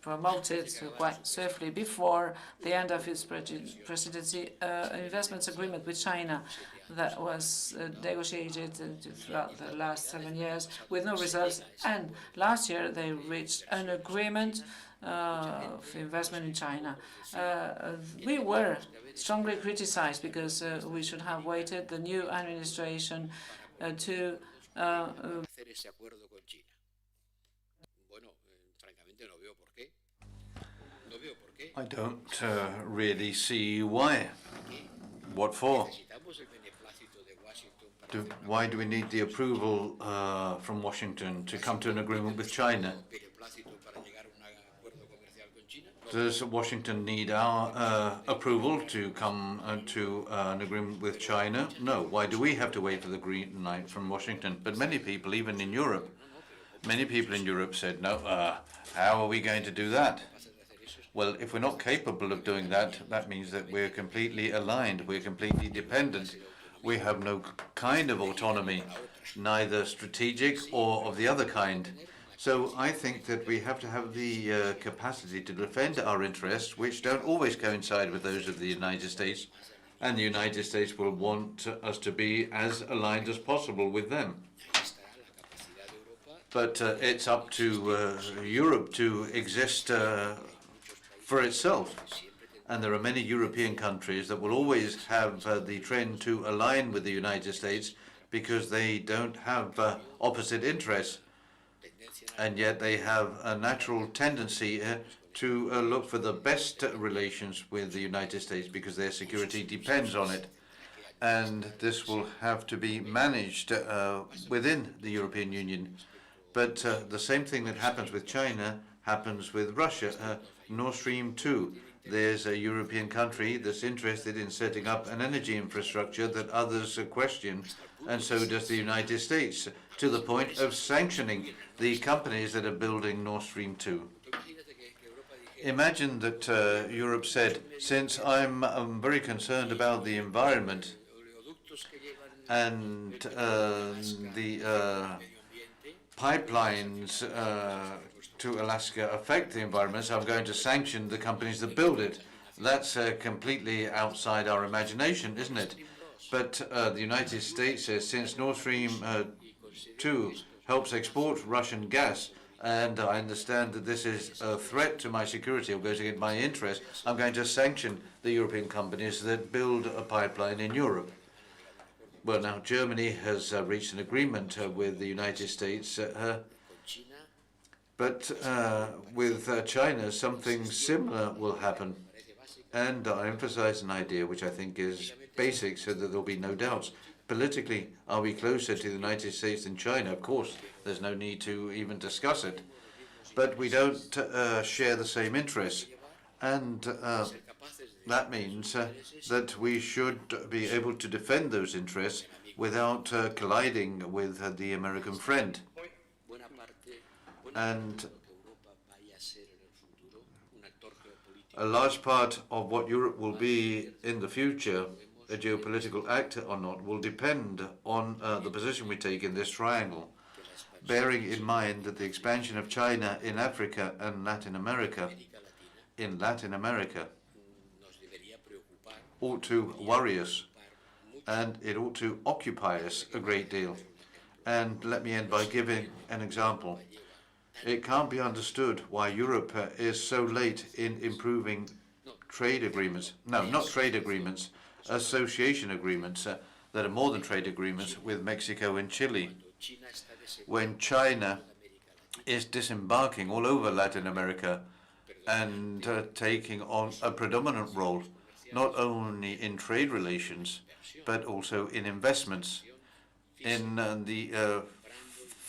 promoted quite swiftly before the end of its presidency an investments agreement with China that was negotiated throughout the last 7 years with no results. And last year they reached an agreement of investment in China. We were strongly criticized because we should have waited the new administration to I don't really see why. What for? Why do we need the approval from Washington to come to an agreement with China? Does Washington need our approval to come to an agreement with China? No. Why do we have to wait for the green light from Washington? But many people, even in Europe, said, no, how are we going to do that? Well, if we're not capable of doing that, that means that we're completely aligned, we're completely dependent. We have no kind of autonomy, neither strategic or of the other kind. So I think that we have to have the capacity to defend our interests, which don't always coincide with those of the United States. And the United States will want us to be as aligned as possible with them. But it's up to Europe to exist for itself. And there are many European countries that will always have the trend to align with the United States because they don't have opposite interests. And yet they have a natural tendency to look for the best relations with the United States because their security depends on it. And this will have to be managed within the European Union. But the same thing that happens with China happens with Russia. Nord Stream 2. There's a European country that's interested in setting up an energy infrastructure that others question, and so does the United States, to the point of sanctioning the companies that are building Nord Stream 2. Imagine that Europe said, since I'm very concerned about the environment and the pipelines to Alaska affect the environment, so I'm going to sanction the companies that build it. That's completely outside our imagination, isn't it? But the United States says, since Nord Stream 2 helps export Russian gas, and I understand that this is a threat to my security or goes against my interest, I'm going to sanction the European companies that build a pipeline in Europe. Well, now Germany has reached an agreement with the United States, but with China, something similar will happen. And I emphasize an idea which I think is basic so that there'll be no doubts. Politically, are we closer to the United States than China? Of course, there's no need to even discuss it. But we don't share the same interests. And that means that we should be able to defend those interests without colliding with the American friend. And a large part of what Europe will be in the future, a geopolitical actor or not, will depend on the position we take in this triangle, bearing in mind that the expansion of China in Africa and Latin America, ought to worry us, and it ought to occupy us a great deal. And let me end by giving an example. It can't be understood why Europe is so late in improving trade agreements. No, not trade agreements, association agreements that are more than trade agreements with Mexico and Chile. When China is disembarking all over Latin America and taking on a predominant role, not only in trade relations, but also in investments, in the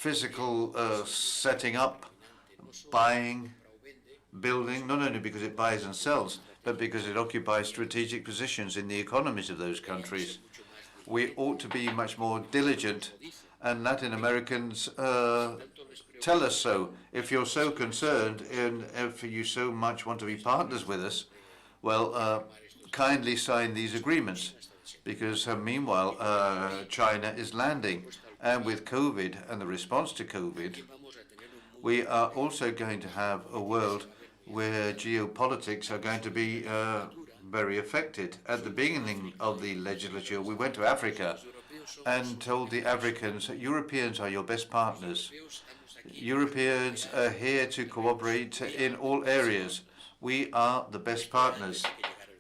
physical setting up, buying, building, not only because it buys and sells, but because it occupies strategic positions in the economies of those countries. We ought to be much more diligent, and Latin Americans tell us so. If you're so concerned and if you so much want to be partners with us, well, kindly sign these agreements, because meanwhile China is landing, and with COVID and the response to COVID, we are also going to have a world where geopolitics are going to be very affected. At the beginning of the legislature, we went to Africa and told the Africans, Europeans are your best partners. Europeans are here to cooperate in all areas. We are the best partners.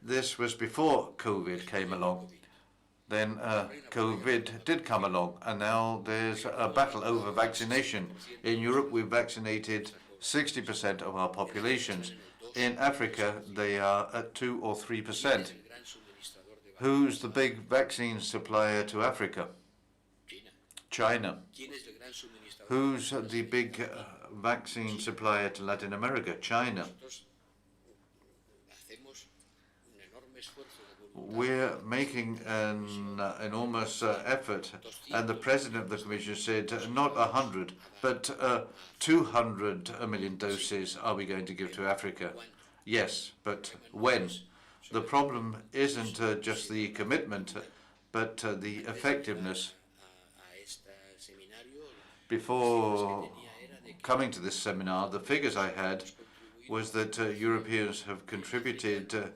This was before COVID came along. Then COVID did come along, and now there's a battle over vaccination. In Europe, we've vaccinated 60% of our populations. In Africa, they are at 2 or 3%. Who's the big vaccine supplier to Africa? China. Who's the big vaccine supplier to Latin America? China. We're making an enormous effort, and the President of the Commission said not 100, but 200 million doses are we going to give to Africa. Yes, but when? The problem isn't just the commitment, but the effectiveness. Before coming to this seminar, the figures I had was that Europeans have contributed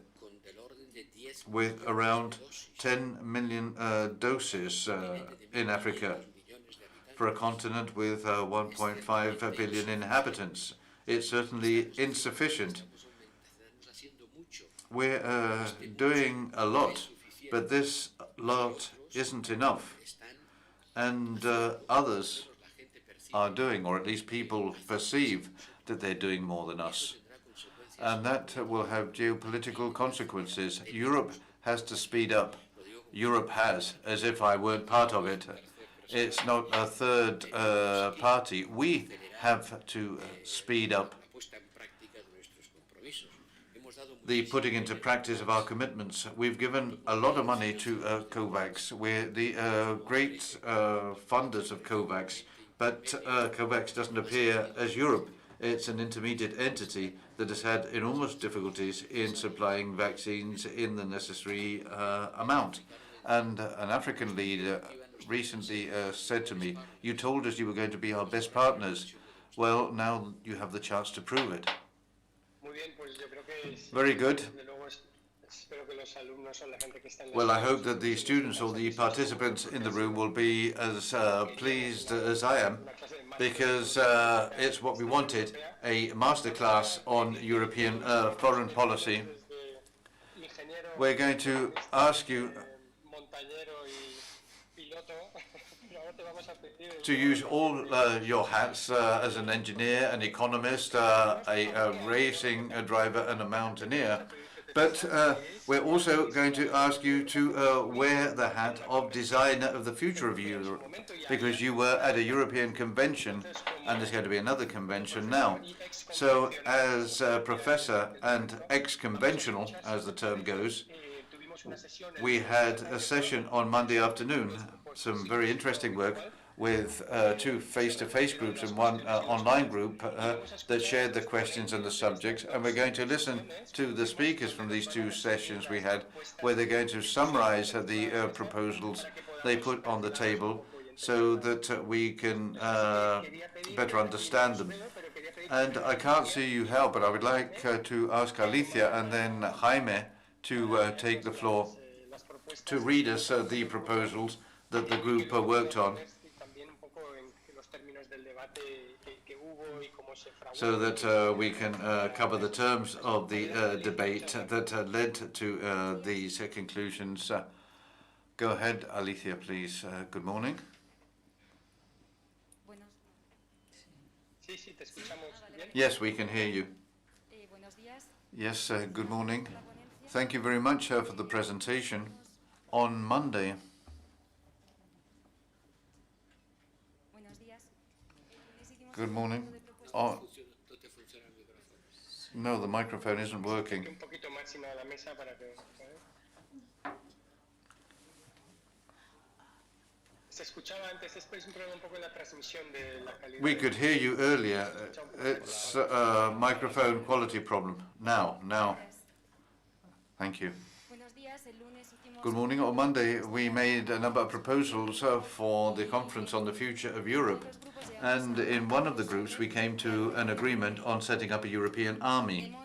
with around 10 million doses in Africa for a continent with 1.5 billion inhabitants. It's certainly insufficient. We're doing a lot, but this lot isn't enough. And others are doing, or at least people perceive that they're doing more than us. And that will have geopolitical consequences. Europe has to speed up. Europe has, as if I weren't part of it. It's not a third party. We have to speed up the putting into practice of our commitments. We've given a lot of money to COVAX. We're the great funders of COVAX, but COVAX doesn't appear as Europe. It's an intermediate entity that has had enormous difficulties in supplying vaccines in the necessary amount. And an African leader recently said to me, you told us you were going to be our best partners. Well, now you have the chance to prove it. Very good. Well, I hope that the students or the participants in the room will be as pleased as I am, because it's what we wanted, a masterclass on European foreign policy. We're going to ask you to use all your hats as an engineer, an economist, a racing driver and a mountaineer. But we're also going to ask you to wear the hat of designer of the future of Europe, because you were at a European convention, and there's going to be another convention now. So as a professor and ex-conventional, as the term goes, we had a session on Monday afternoon, some very interesting work, with two face-to-face groups and one online group that shared the questions and the subjects. And we're going to listen to the speakers from these two sessions we had, where they're going to summarize the proposals they put on the table so that we can better understand them. And I can't see you help, but I would like to ask Alicia and then Jaime to take the floor to read us the proposals that the group worked on, so that we can cover the terms of the debate that led to these conclusions. Go ahead, Alicia, please. Good morning. Yes, we can hear you. Yes, good morning. Thank you very much for the presentation. On Monday, good morning. No, the microphone isn't working. Un poquito más encima de la mesa para que... Se escuchaba antes, es un problema un poco en la transmisión de la calidad. We could hear you earlier. It's a microphone quality problem. Now. Thank you. Good morning. On Monday, we made a number of proposals for the conference on the future of Europe. And in one of the groups, we came to an agreement on setting up a European army.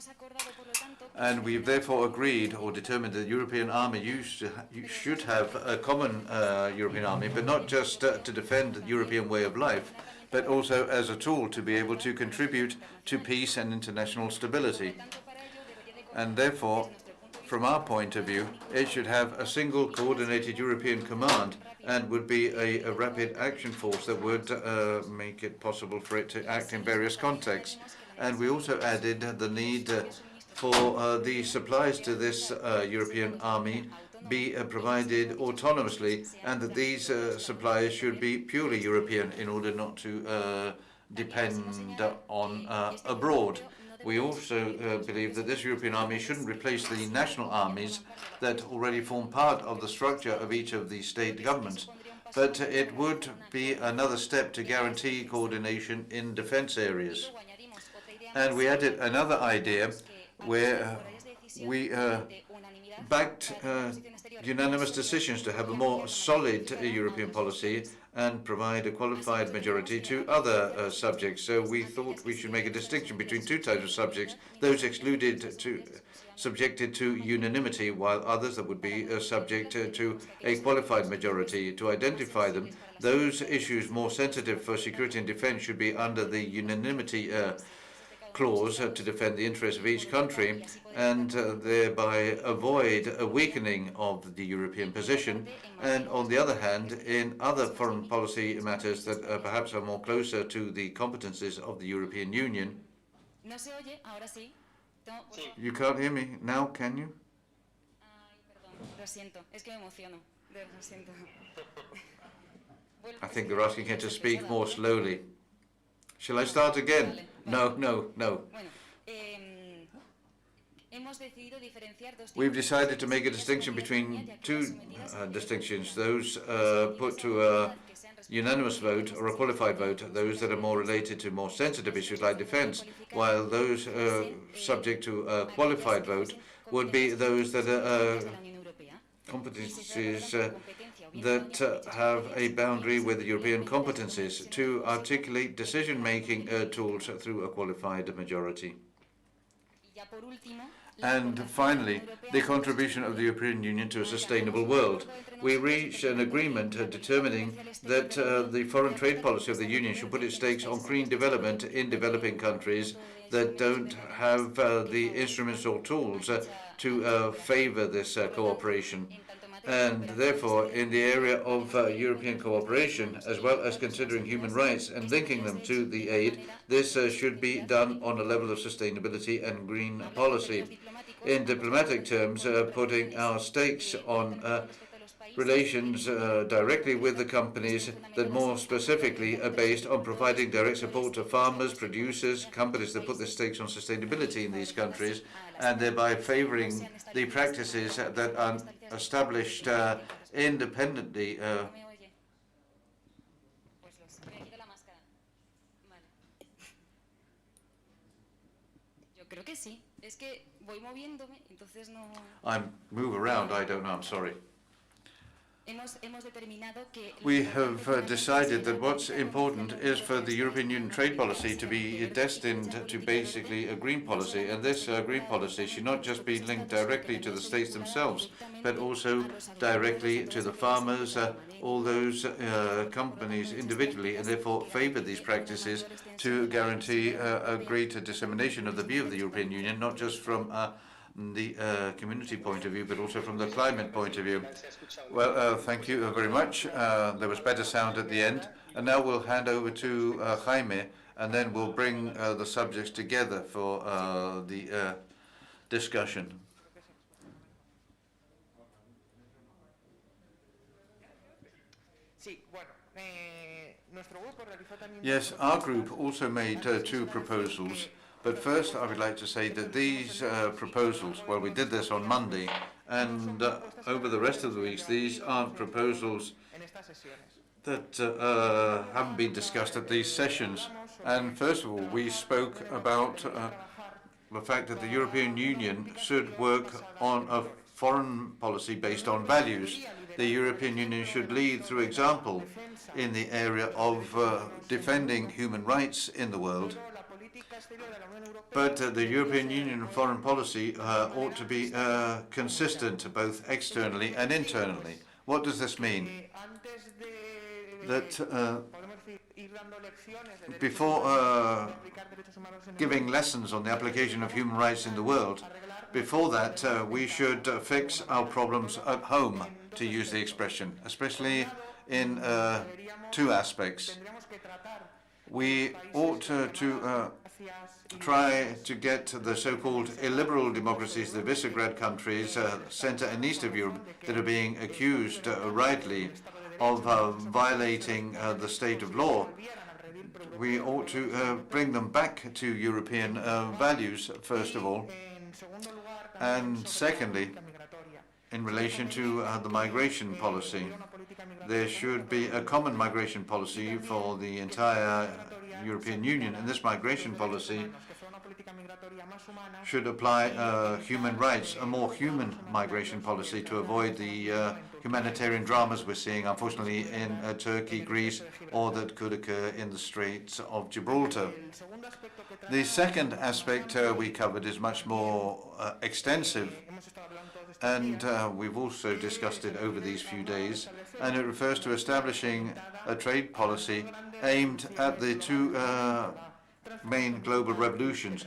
And we've therefore agreed or determined that the European army should have a common European army, but not just to defend the European way of life, but also as a tool to be able to contribute to peace and international stability. And therefore, from our point of view, it should have a single coordinated European command and would be a rapid action force that would make it possible for it to act in various contexts. And we also added the need for the supplies to this European army be provided autonomously, and that these supplies should be purely European in order not to depend on abroad. We also believe that this European army shouldn't replace the national armies that already form part of the structure of each of the state governments, but it would be another step to guarantee coordination in defense areas. And we added another idea where we backed unanimous decisions to have a more solid European policy and provide a qualified majority to other subjects. So we thought we should make a distinction between two types of subjects, those subjected to unanimity, while others that would be subject to a qualified majority. To identify them, those issues more sensitive for security and defense should be under the unanimity clause to defend the interests of each country and thereby avoid a weakening of the European position. And on the other hand, in other foreign policy matters that perhaps are more closer to the competences of the European Union. You can't hear me now, can you? I think they're asking him to speak more slowly. Shall I start again? No. We've decided to make a distinction between two distinctions, those put to a unanimous vote or a qualified vote, those that are more related to more sensitive issues like defense, while those subject to a qualified vote would be those that are competencies that have a boundary with the European competencies to articulate decision-making tools through a qualified majority. And finally, the contribution of the European Union to a sustainable world. We reached an agreement determining that the foreign trade policy of the Union should put its stakes on green development in developing countries that don't have the instruments or tools to favor this cooperation. And therefore, in the area of European cooperation, as well as considering human rights and linking them to the aid, this should be done on a level of sustainability and green policy. In diplomatic terms, putting our stakes on relations directly with the companies that more specifically are based on providing direct support to farmers, producers, companies that put their stakes on sustainability in these countries, and thereby favoring the practices that are established independently. I move around, I don't know, I'm sorry. We have decided that what's important is for the European Union trade policy to be destined to basically a green policy, and this green policy should not just be linked directly to the states themselves, but also directly to the farmers, all those companies individually, and therefore favour these practices to guarantee a greater dissemination of the view of the European Union, not just from the community point of view, but also from the climate point of view. Well, thank you very much. There was better sound at the end. And now we'll hand over to Jaime, and then we'll bring the subjects together for the discussion. Yes, our group also made two proposals. But first, I would like to say that these proposals, well, we did this on Monday, and over the rest of the weeks, these aren't proposals that haven't been discussed at these sessions. And first of all, we spoke about the fact that the European Union should work on a foreign policy based on values. The European Union should lead through example in the area of defending human rights in the world. But the European Union foreign policy ought to be consistent both externally and internally. What does this mean? That before giving lessons on the application of human rights in the world, before that we should fix our problems at home, to use the expression, especially in two aspects. We ought to try to get the so-called illiberal democracies, the Visegrad countries, Centre and East of Europe, that are being accused rightly of violating the state of law. We ought to bring them back to European values, first of all. And secondly, in relation to the migration policy, there should be a common migration policy for the entire European Union, and this migration policy should apply human rights, a more human migration policy to avoid the humanitarian dramas we're seeing, unfortunately, in Turkey, Greece, or that could occur in the Straits of Gibraltar. The second aspect we covered is much more extensive, and we've also discussed it over these few days, and it refers to establishing a trade policy aimed at the two main global revolutions,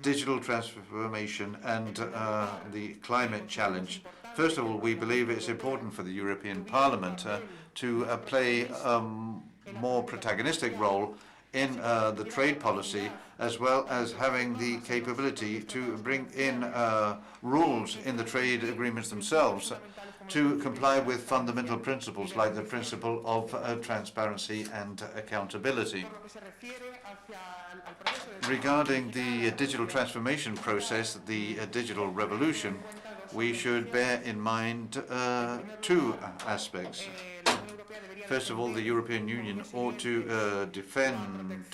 digital transformation and the climate challenge. First of all, we believe it's important for the European Parliament to play a more protagonistic role in the trade policy, as well as having the capability to bring in rules in the trade agreements themselves to comply with fundamental principles like the principle of transparency and accountability. Regarding the digital transformation process, the digital revolution, we should bear in mind two aspects. First of all, the European Union ought to defend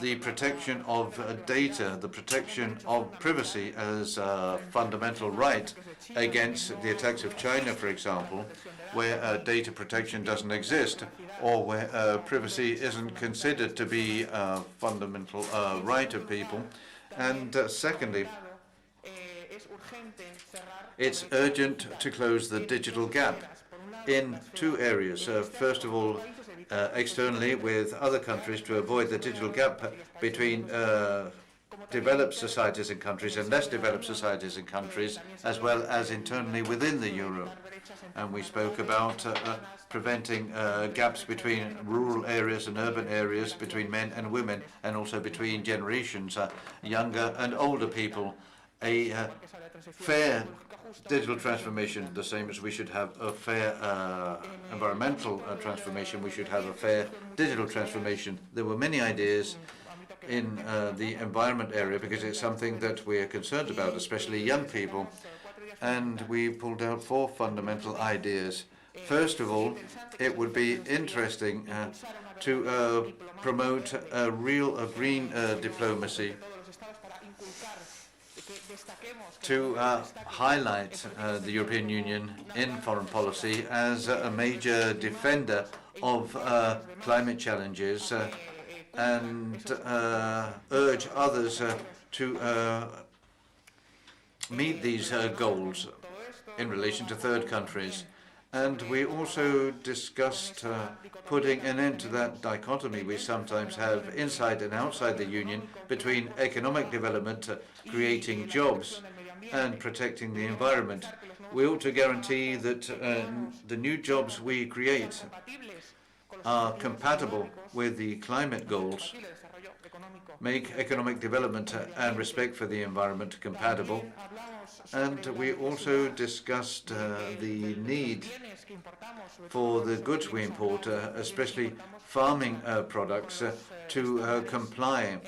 the protection of data, the protection of privacy as a fundamental right against the attacks of China, for example, where data protection doesn't exist, or where privacy isn't considered to be a fundamental right of people. And secondly, it's urgent to close the digital gap in two areas. First of all, externally with other countries, to avoid the digital gap between developed societies and countries and less developed societies and countries, as well as internally within the Euro. And we spoke about preventing gaps between rural areas and urban areas, between men and women, and also between generations, younger and older people. A fair digital transformation, the same as we should have a fair environmental transformation, we should have a fair digital transformation. There were many ideas in the environment area because it's something that we are concerned about, especially young people. And we pulled out four fundamental ideas. First of all, it would be interesting to promote a real green diplomacy, to highlight the European Union in foreign policy as a major defender of climate challenges and urge others to meet these goals in relation to third countries. And we also discussed putting an end to that dichotomy we sometimes have inside and outside the Union between economic development, creating jobs, and protecting the environment. We ought to guarantee that the new jobs we create are compatible with the climate goals make economic development and respect for the environment compatible. And we also discussed the need for the goods we import, especially farming products, to comply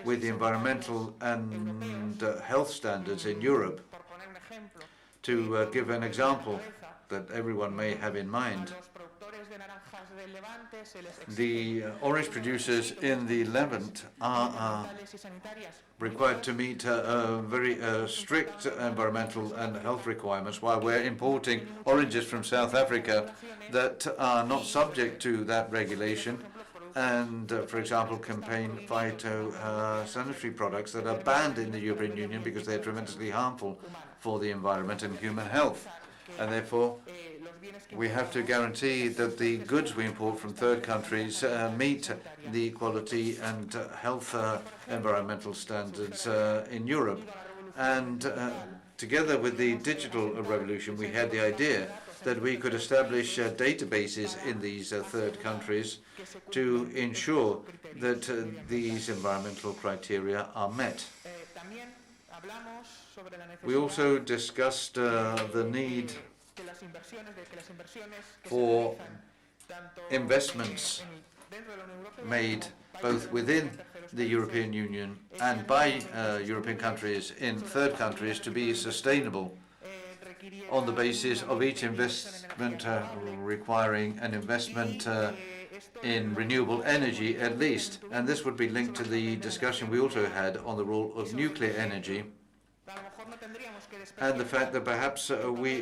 with the environmental and health standards in Europe. To give an example that everyone may have in mind, the orange producers in the Levant are required to meet very strict environmental and health requirements, while we're importing oranges from South Africa that are not subject to that regulation, and, for example, contain phytosanitary products that are banned in the European Union because they're tremendously harmful for the environment and human health. And therefore, we have to guarantee that the goods we import from third countries meet the quality and health environmental standards in Europe. And together with the digital revolution, we had the idea that we could establish databases in these third countries to ensure that these environmental criteria are met. We also discussed the need for investments made both within the European Union and by European countries in third countries to be sustainable, on the basis of each investment requiring an investment in renewable energy at least. And this would be linked to the discussion we also had on the role of nuclear energy, and the fact that perhaps we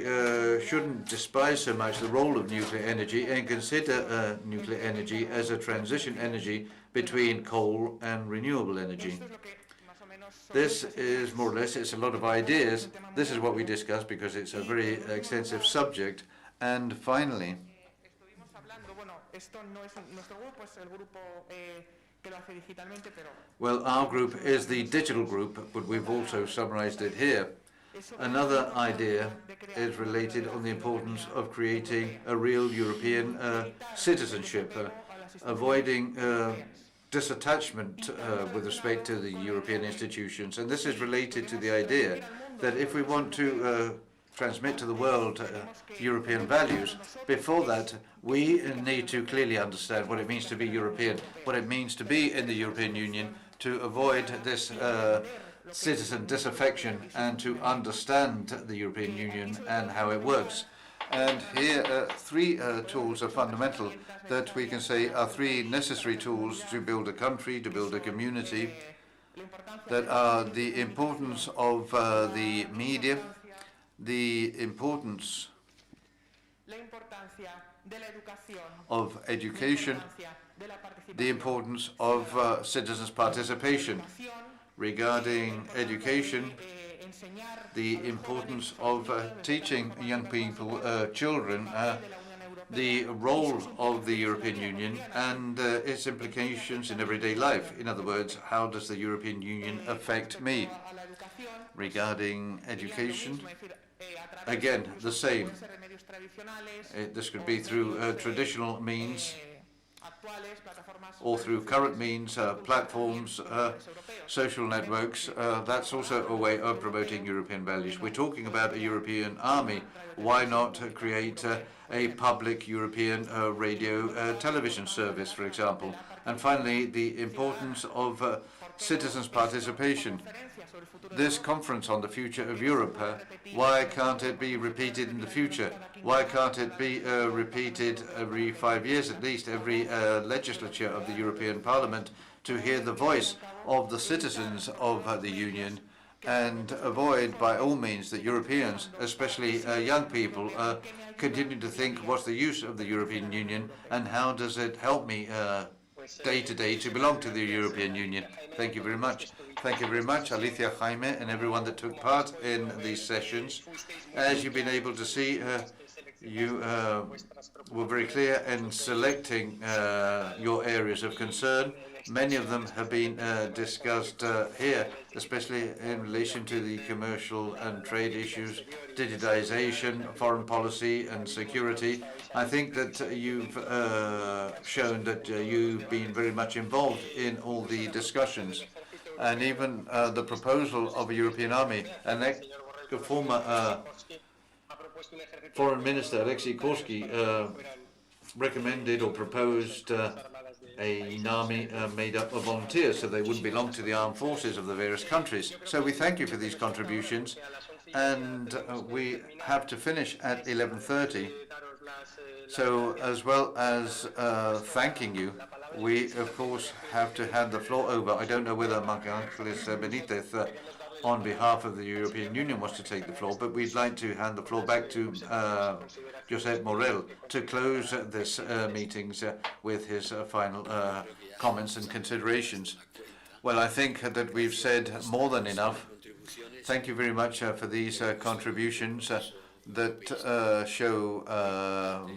shouldn't despise so much the role of nuclear energy and consider nuclear energy as a transition energy between coal and renewable energy. This is more or less, it's a lot of ideas. This is what we discussed because it's a very extensive subject. And finally, well, our group is the digital group, but we've also summarized it here. Another idea is related on the importance of creating a real European citizenship, avoiding disattachment with respect to the European institutions. And this is related to the idea that if we want to transmit to the world European values, before that we need to clearly understand what it means to be European, what it means to be in the European Union, to avoid this citizen disaffection and to understand the European Union and how it works. And here three tools are fundamental that we can say are three necessary tools to build a country, to build a community, that are the importance of the media, the importance of education, the importance of citizens' participation. Regarding education, the importance of teaching young people, children, the role of the European Union and its implications in everyday life. In other words, how does the European Union affect me? Regarding education, again, the same. This could be through traditional means or through current means, platforms, social networks. That's also a way of promoting European values. We're talking about a European army. Why not create a public European radio television service, for example? And finally, the importance of citizens' participation. This conference on the future of Europe, why can't it be repeated in the future? Why can't it be repeated every 5 years, at least every legislature of the European Parliament, to hear the voice of the citizens of the Union and avoid by all means that Europeans, especially young people, continue to think what's the use of the European Union and how does it help me day to day to belong to the European Union. Thank you very much. Thank you very much, Alicia, Jaime, and everyone that took part in these sessions. As you've been able to see, You were very clear in selecting your areas of concern. Many of them have been discussed here, especially in relation to the commercial and trade issues, digitization, foreign policy and security. I think that you've shown that you've been very much involved in all the discussions, and even the proposal of a European army. And the former Foreign Minister Alexei Korsky recommended or proposed an army made up of volunteers, so they wouldn't belong to the armed forces of the various countries. So we thank you for these contributions, and we have to finish at 11:30. So as well as thanking you, we of course have to hand the floor over. I don't know whether Angeles Benitez on behalf of the European Union wants to take the floor, but we'd like to hand the floor back to Josep Morel to close this meetings with his final comments and considerations. Well, I think that we've said more than enough. Thank you very much for these contributions that show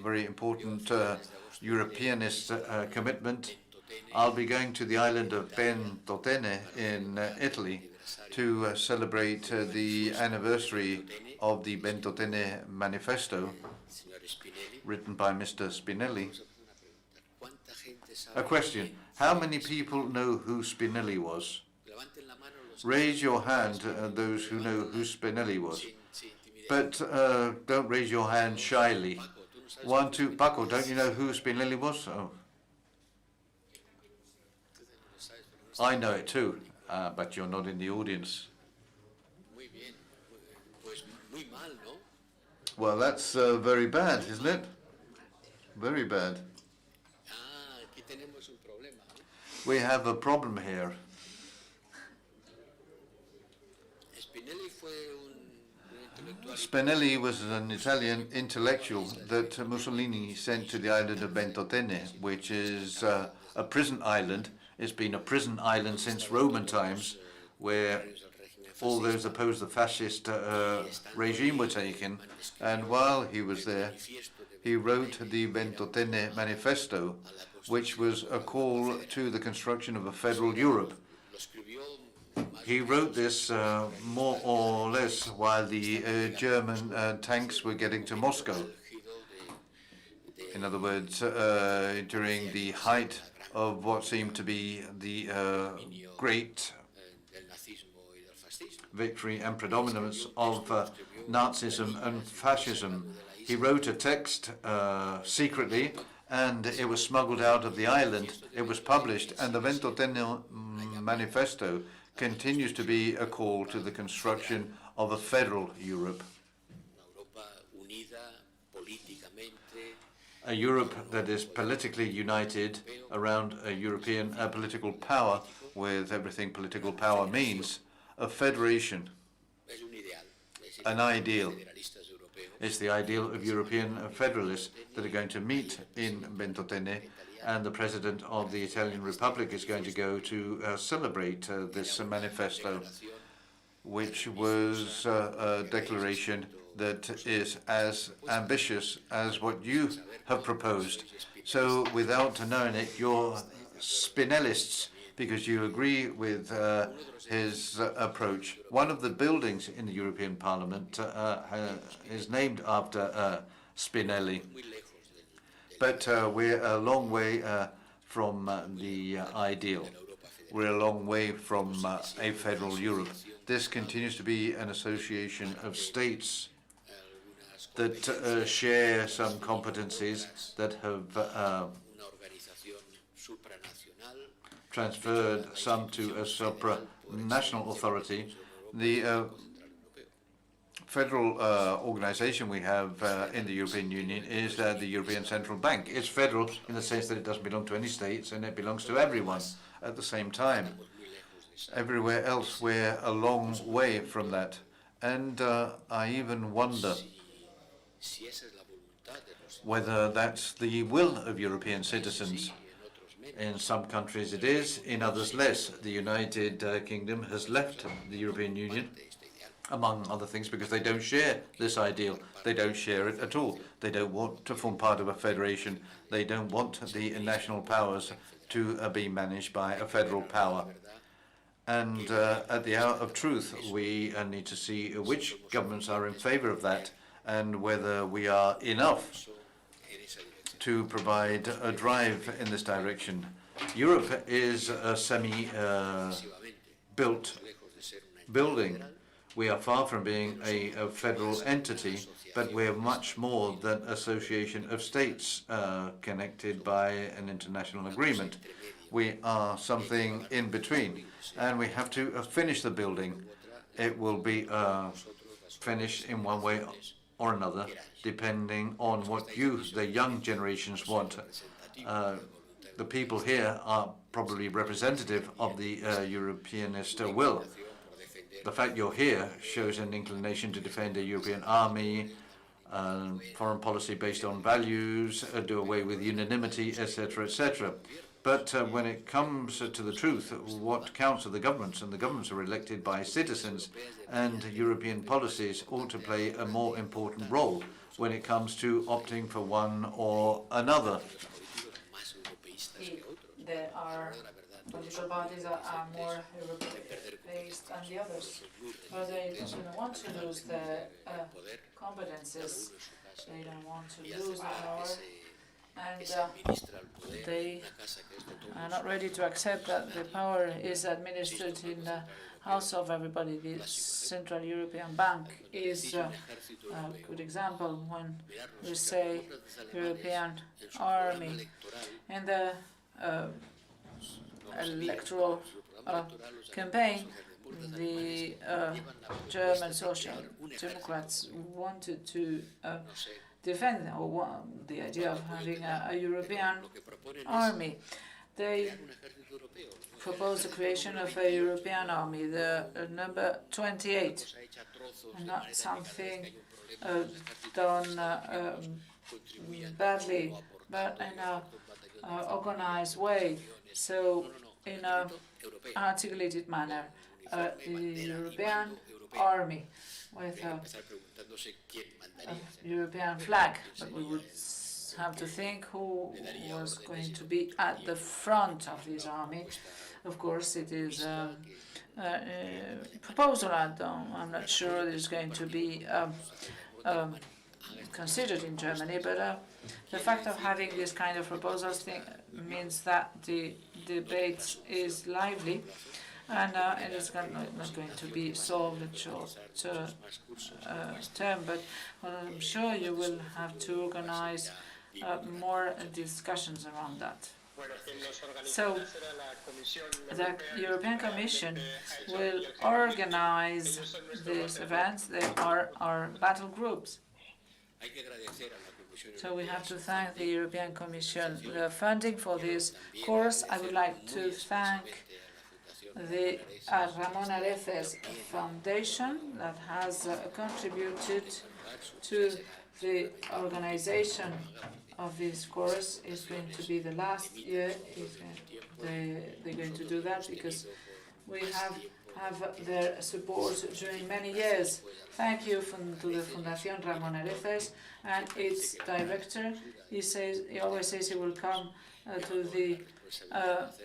very important Europeanist commitment. I'll be going to the island of Ventotene in Italy to celebrate the anniversary of the Ventotene Manifesto, written by Mr. Spinelli. A question: how many people know who Spinelli was? Raise your hand, those who know who Spinelli was. But don't raise your hand shyly. 1, 2, Paco, don't you know who Spinelli was? Oh. I know it too, but you're not in the audience. Well, that's very bad, isn't it? Very bad. We have a problem here. Spinelli was an Italian intellectual that Mussolini sent to the island of Ventotene, which is a prison island. It's been a prison island since Roman times, where all those opposed the fascist regime were taken. And while he was there, he wrote the Ventotene Manifesto, which was a call to the construction of a federal Europe. He wrote this more or less while the German tanks were getting to Moscow. In other words, during the height of what seemed to be the great victory and predominance of Nazism and fascism. He wrote a text secretly, and it was smuggled out of the island. It was published, and the Ventotene Manifesto continues to be a call to the construction of a federal Europe. A Europe that is politically united around a European political power, with everything political power means, a federation, an ideal. It's the ideal of European federalists that are going to meet in Ventotene, and the President of the Italian Republic is going to go to celebrate this manifesto, which was a declaration that is as ambitious as what you have proposed. So without knowing it, you're Spinellists, because you agree with his approach. One of the buildings in the European Parliament is named after Spinelli. But we're a long way from the ideal. We're a long way from a federal Europe. This continues to be an association of states that share some competencies, that have transferred some to a supranational authority. The federal organization we have in the European Union is the European Central Bank. It's federal in the sense that it doesn't belong to any states, and it belongs to everyone at the same time. Everywhere else, we're a long way from that. And I even wonder whether that's the will of European citizens. In some countries it is, in others less. The United Kingdom has left the European Union, among other things, because they don't share this ideal. They don't share it at all. They don't want to form part of a federation. They don't want the national powers to be managed by a federal power. And at the hour of truth, we need to see which governments are in favor of that and whether we are enough to provide a drive in this direction. Europe is a semi-built building. We are far from being a federal entity, but we're much more than an association of states connected by an international agreement. We are something in between, and we have to finish the building. It will be finished in one way or another, depending on what you, the young generations, want. The people here are probably representative of the Europeanist will. The fact you're here shows an inclination to defend a European army, foreign policy based on values, do away with unanimity, etc., etc. But when it comes to the truth, what counts are the governments, and the governments are elected by citizens, and European policies ought to play a more important role when it comes to opting for one or another. There are political parties that are more Europe-based than the others, but they don't want to lose their competences. They don't want to lose the power, and they are not ready to accept that the power is administered in the house of everybody. The Central European Bank is a good example when we say European army. In the electoral campaign, the German Social Democrats wanted to defend the idea of having a European army. They proposed the creation of a European army, the number 28, and not something done badly, but in a organized way, so in an articulated manner, the European army with a European flag, but we would have to think who was going to be at the front of this army. Of course, it is a proposal. I'm not sure there's going to be considered in Germany, but the fact of having this kind of proposals means that the debate is lively, and it is not going to be solved in short term, but I'm sure you will have to organize more discussions around that. So the European Commission will organize these events. They are our battle groups. So we have to thank the European Commission. The funding for this course, I would like to thank the Ramon Areces Foundation that has contributed to the organization of this course. It's going to be the last year. They're going to do that because we have their support during many years. Thank you to the Fundación Ramon Areces and its director. He always says he will come to the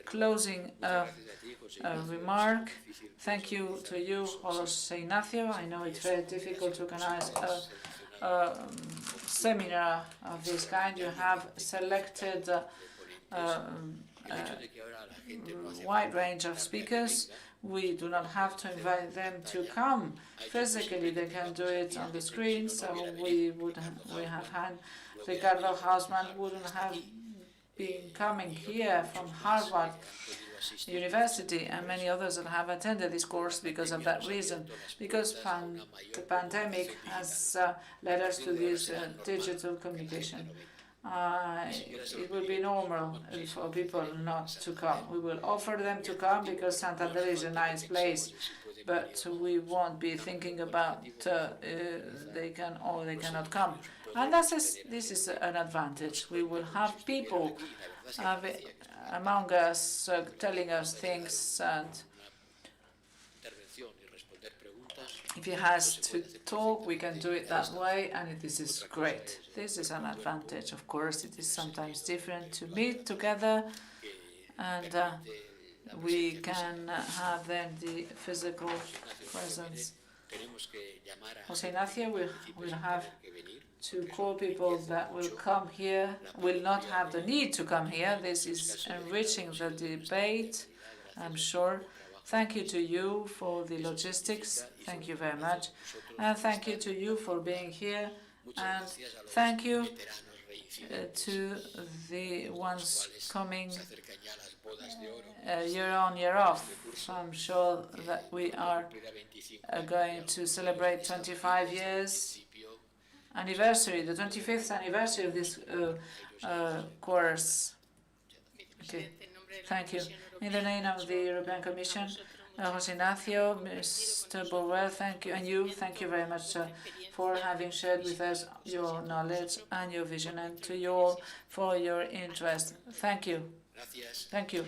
closing remark. Thank you to you, José Ignacio. I know it's very difficult to organize a seminar of this kind. You have selected a wide range of speakers. We do not have to invite them to come physically. They can do it on the screen. So we have had Ricardo Hausmann wouldn't have been coming here from Harvard University, and many others that have attended this course because of that reason, because the pandemic has led us to this digital communication. It will be normal for people not to come. We will offer them to come because Santander is a nice place, but we won't be thinking about they can or they cannot come. And this is an advantage. We will have people among us telling us things and If he has to talk, we can do it that way, and this is great. This is an advantage. Of course, it is sometimes different to meet together, and we can have then the physical presence. José Ignacio will have to call people that will come here, will not have the need to come here. This is enriching the debate, I'm sure. Thank you to you for the logistics. Thank you very much. And thank you to you for being here. And thank you to the ones coming year on, year off. So I'm sure that we are going to celebrate 25 years anniversary, the 25th anniversary of this course. Okay, thank you. In the name of the European Commission, José Ignacio, Mr. Borrell, thank you, and you, thank you very much for having shared with us your knowledge and your vision, and to you all for your interest. Thank you. Thank you.